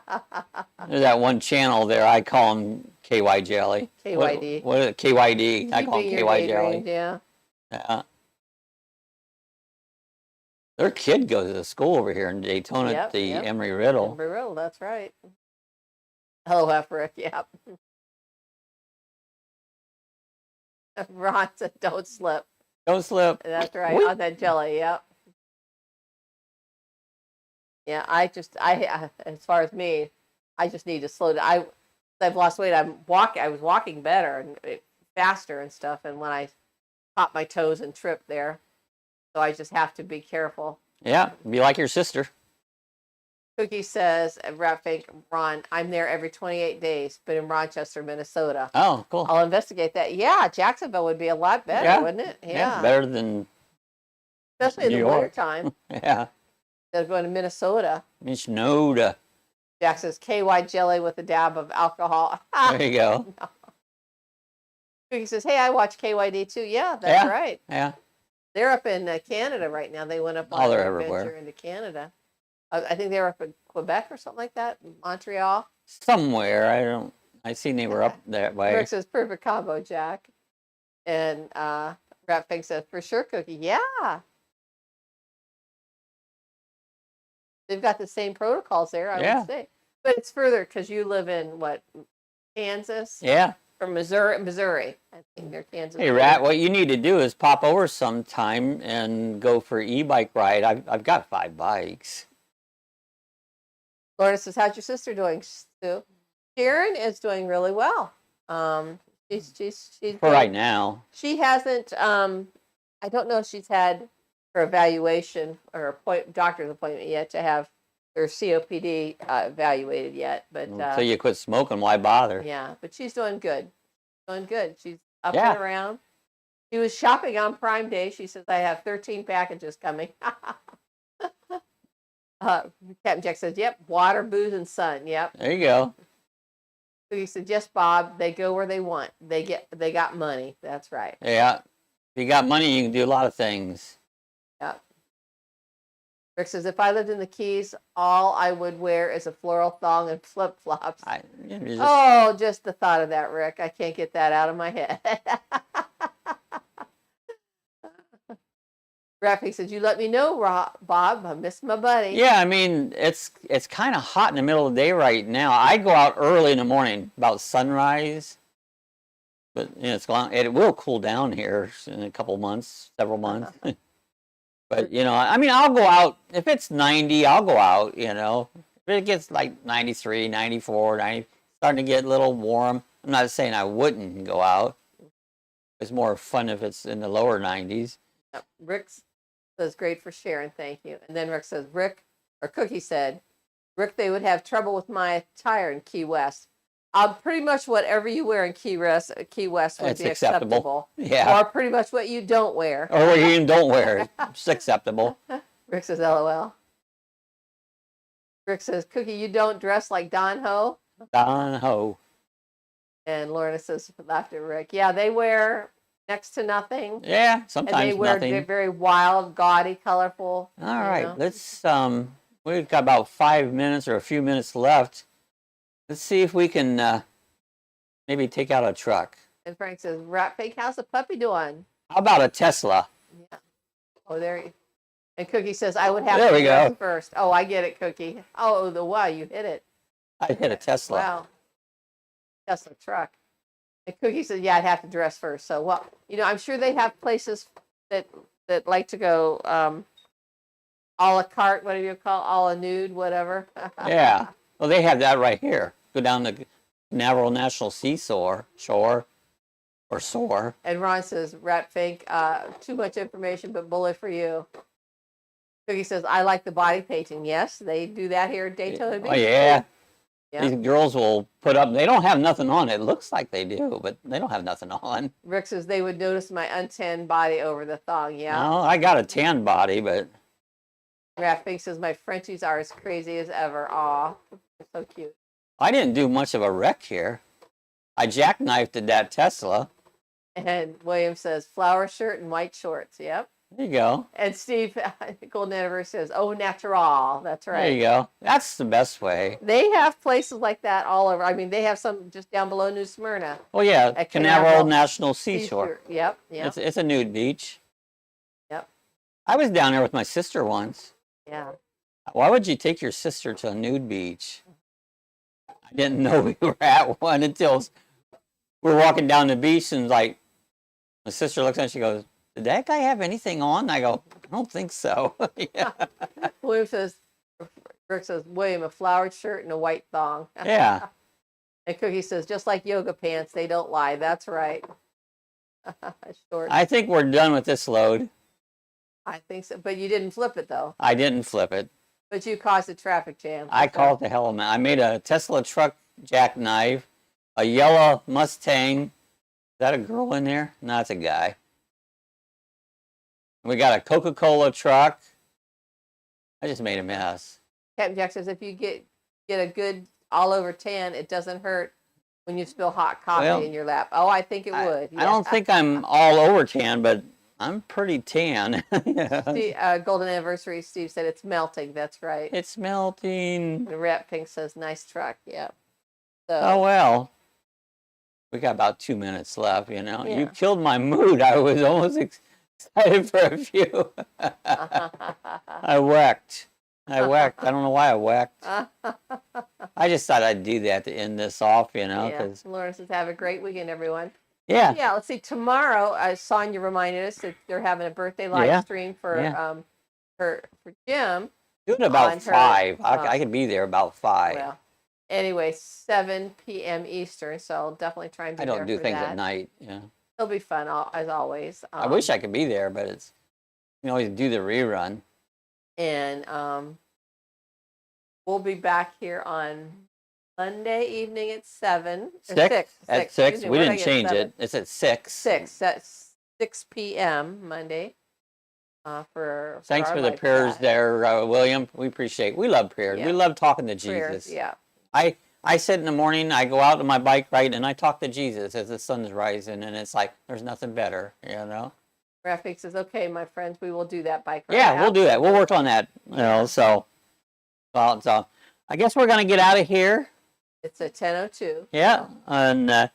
There's that one channel there. I call them KY jelly. KYD. What is it? KYD. I call them Keeping your KY day jelly. dreams, yeah. Yeah. Their kid goes to school over here in Daytona at the Embry-Riddle. Embry-Riddle, that's right. Hello, Afric, yep. Ron said, don't slip. Don't slip. That's right, on that jelly, yep. Yeah, as far as me, I just need to slow down. I've lost weight. I was walking better and faster and stuff. And when I popped my toes and tripped there, so I just have to be careful. Yeah, be like your sister. Cookie says, Ron, I'm there every 28 days, but in Rochester, Minnesota. Oh, cool. I'll investigate that. Yeah, Jacksonville would be a lot better, wouldn't it? Yeah, better than especially in New the York. wintertime. Yeah. They're going to Minnesota. Minnesota. Jack says, KY jelly with a dab of alcohol. There you go. No. Cookie says, hey, I watch KYD too. Yeah, that's right. Yeah. They're up in Canada right now. They went up on they're an everywhere. adventure into Canada. I think they were up in Quebec or something like that, Montreal. Somewhere. I seen they were up that way. Rick says, perfect combo, Jack. And Rat Fink says, for sure, Cookie. Yeah. They've got the same protocols there, I would say. But it's further because you live in, what, Kansas? Yeah. Or Missouri. I think they're Kansas. Hey, Rat, what you need to do is pop over sometime and go for an e-bike ride. I've got 5 bikes. Lorna says, how's your sister doing, Sue? Sharon is doing really well. She's For right now. She hasn't, I don't know if she's had her evaluation or doctor's appointment yet to have her COPD evaluated yet. But Until you quit smoking, why bother? yeah, but she's doing good. Doing good. She's up and around. She was shopping on Prime Day. She says, I have 13 packages coming. Captain Jack says, yep, water, booze, and sun. Yep. There you go. So he said, yes, Bob, they go where they want. They got money. That's right. Yeah. If you got money, you can do a lot of things. Yep. Rick says, if I lived in the Keys, all I would wear is a floral thong and flip-flops. Just the thought of that, Rick. I can't get that out of my head. Rafi says, you let me know, Bob. I miss my buddy. Yeah, I mean, it's kind of hot in the middle of the day right now. I go out early in the morning, about sunrise. But it will cool down here in a couple months, several months. But, I mean, I'll go out. If it's 90, I'll go out, If it gets like 93, 94, 90, starting to get a little warm. I'm not saying I wouldn't go out. It's more fun if it's in the lower 90s. Rick says, great for sharing, thank you. And then Rick says, Cookie said, Rick, they would have trouble with my attire in Key West. Pretty much whatever you wear in Key West would be acceptable. Yeah. Or pretty much what you don't wear. Or what you don't wear. It's acceptable. Rick says, LOL. Rick says, Cookie, you don't dress like Don Ho? Don Ho. And Lorna says, laughed at Rick. Yeah, they wear next to nothing. Yeah, sometimes and they wear nothing. They're very wild, gaudy, colorful. All right, let's, we've got about 5 minutes or a few minutes left. Let's see if we can maybe take out a truck. And Frank says, Rat Fake, how's the puppy doing? How about a Tesla? Yeah. Oh, there you And Cookie says, I would have there to we dress go. first. Oh, I get it, Cookie. Oh, wow, you hit it. I hit a Tesla. Wow. Tesla truck. And Cookie says, yeah, I'd have to dress first. So, well, I'm sure they have places that like to go a la carte, whatever you call it, a la nude, whatever. Yeah. Well, they have that right here. Go down the Canaveral National Shore. And Ron says, Rat Fink, too much information, but bullet for you. Cookie says, I like the body painting. Yes, they do that here at Daytona Beach. Oh, yeah. Yeah. These girls will put up, they don't have nothing on. It looks like they do, but they don't have nothing on. Rick says they would notice my untanned body over the thong. Yeah. No, I got a tan body, but. Rat Fink says my Frenchies are as crazy as ever. Aw, they're so cute. I didn't do much of a wreck here. I jackknifed at that Tesla. And William says, flower shirt and white shorts. Yep. There you go. And Steve, Golden Anniversary says, oh, natural. That's right. There you go. That's the best way. They have places like that all over. I mean, they have some just down below New Smyrna. Oh, yeah. At Canaveral National Seashore. Yep. Yep. It's a nude beach. Yep. I was down there with my sister once. Yeah. Why would you take your sister to a nude beach? I didn't know we were at one until we were walking down the beach, and like my sister looks at it, she goes, did that guy have anything on? I go, I don't think so. Yeah. William says, Rick says, William, a flowered shirt and a white thong. Yeah. And Cookie says, just like yoga pants, they don't lie. That's right. Short. I think we're done with this load. I think so. But you didn't flip it, though. I didn't flip it. But you caused a traffic jam. I called the hell of it. I made a Tesla truck jackknife, a yellow Mustang. Is that a girl in there? No, it's a guy. We got a Coca-Cola truck. I just made a mess. Captain Jack says, if you get a good all-over tan, it doesn't hurt when you spill hot coffee in your lap. Oh, I think it would. I don't think I'm all over tan, but I'm pretty tan. Steve, Golden Anniversary, Steve said it's melting. That's right. It's melting. The Rat Pink says, nice truck. Yeah. So, Oh, well. We got about 2 minutes left, you know. Yeah. You killed my mood. I was almost excited for a few. I whacked. I don't know why I whacked. I just thought I'd do that to end this off, you know. yeah. Lauren says, have a great weekend, everyone. Yeah. Yeah, let's see. Tomorrow, Sonia reminded us that they're having a birthday live stream for for Jim. Do it about on her- 5. I could be there about 5. Well, anyway, 7 p.m. Eastern, so I'll definitely try and be I there don't do for things that. at night. Yeah. It'll be fun, as always. I wish I could be there, but you can always do the rerun. And we'll be back here on Monday evening at 7. Or 6. At 6. Excuse me, We where did didn't I get change 7? it. It's at 6. 6. That's 6 p.m. Monday. For Thanks our for the live prayers chat. there, William. We appreciate it. We love prayers. Yeah. We love talking to Prayers, Jesus. yeah. I sit in the morning, I go out on my bike ride, and I talk to Jesus as the sun's rising, and it's like, there's nothing better, you know? Graphic says, okay, my friends, we will do that bike ride. Yeah, out. we'll do that. We'll work on that, you know, so I guess we're going to get out of here. It's a 10:02. Yeah, and Bye,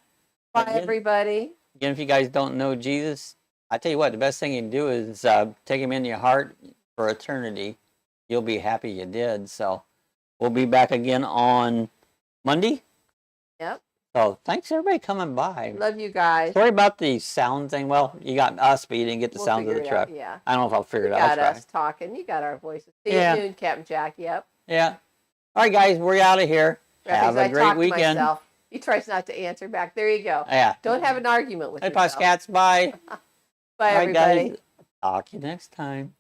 again, everybody. Again, if you guys don't know Jesus, I tell you what, the best thing you can do is take him into your heart for eternity. You'll be happy you did. So we'll be back again on Monday. Yep. So thanks everybody coming by. Love you guys. Sorry about the sound thing. Well, you got us, but you didn't get the We'll sounds of figure the it out, truck. yeah. I don't know if I'll figure You it out. got us talking. You got our voices. See Yeah. you soon, Captain Jack. Yep. Yeah. All right, guys, we're out of here. Graphic Have says, a I great talk to weekend. myself. He tries not to answer back. There you go. Yeah. Don't have an argument with Hey, yourself. Pussycats. Bye. Bye, All right, everybody. guys. Talk to you next time.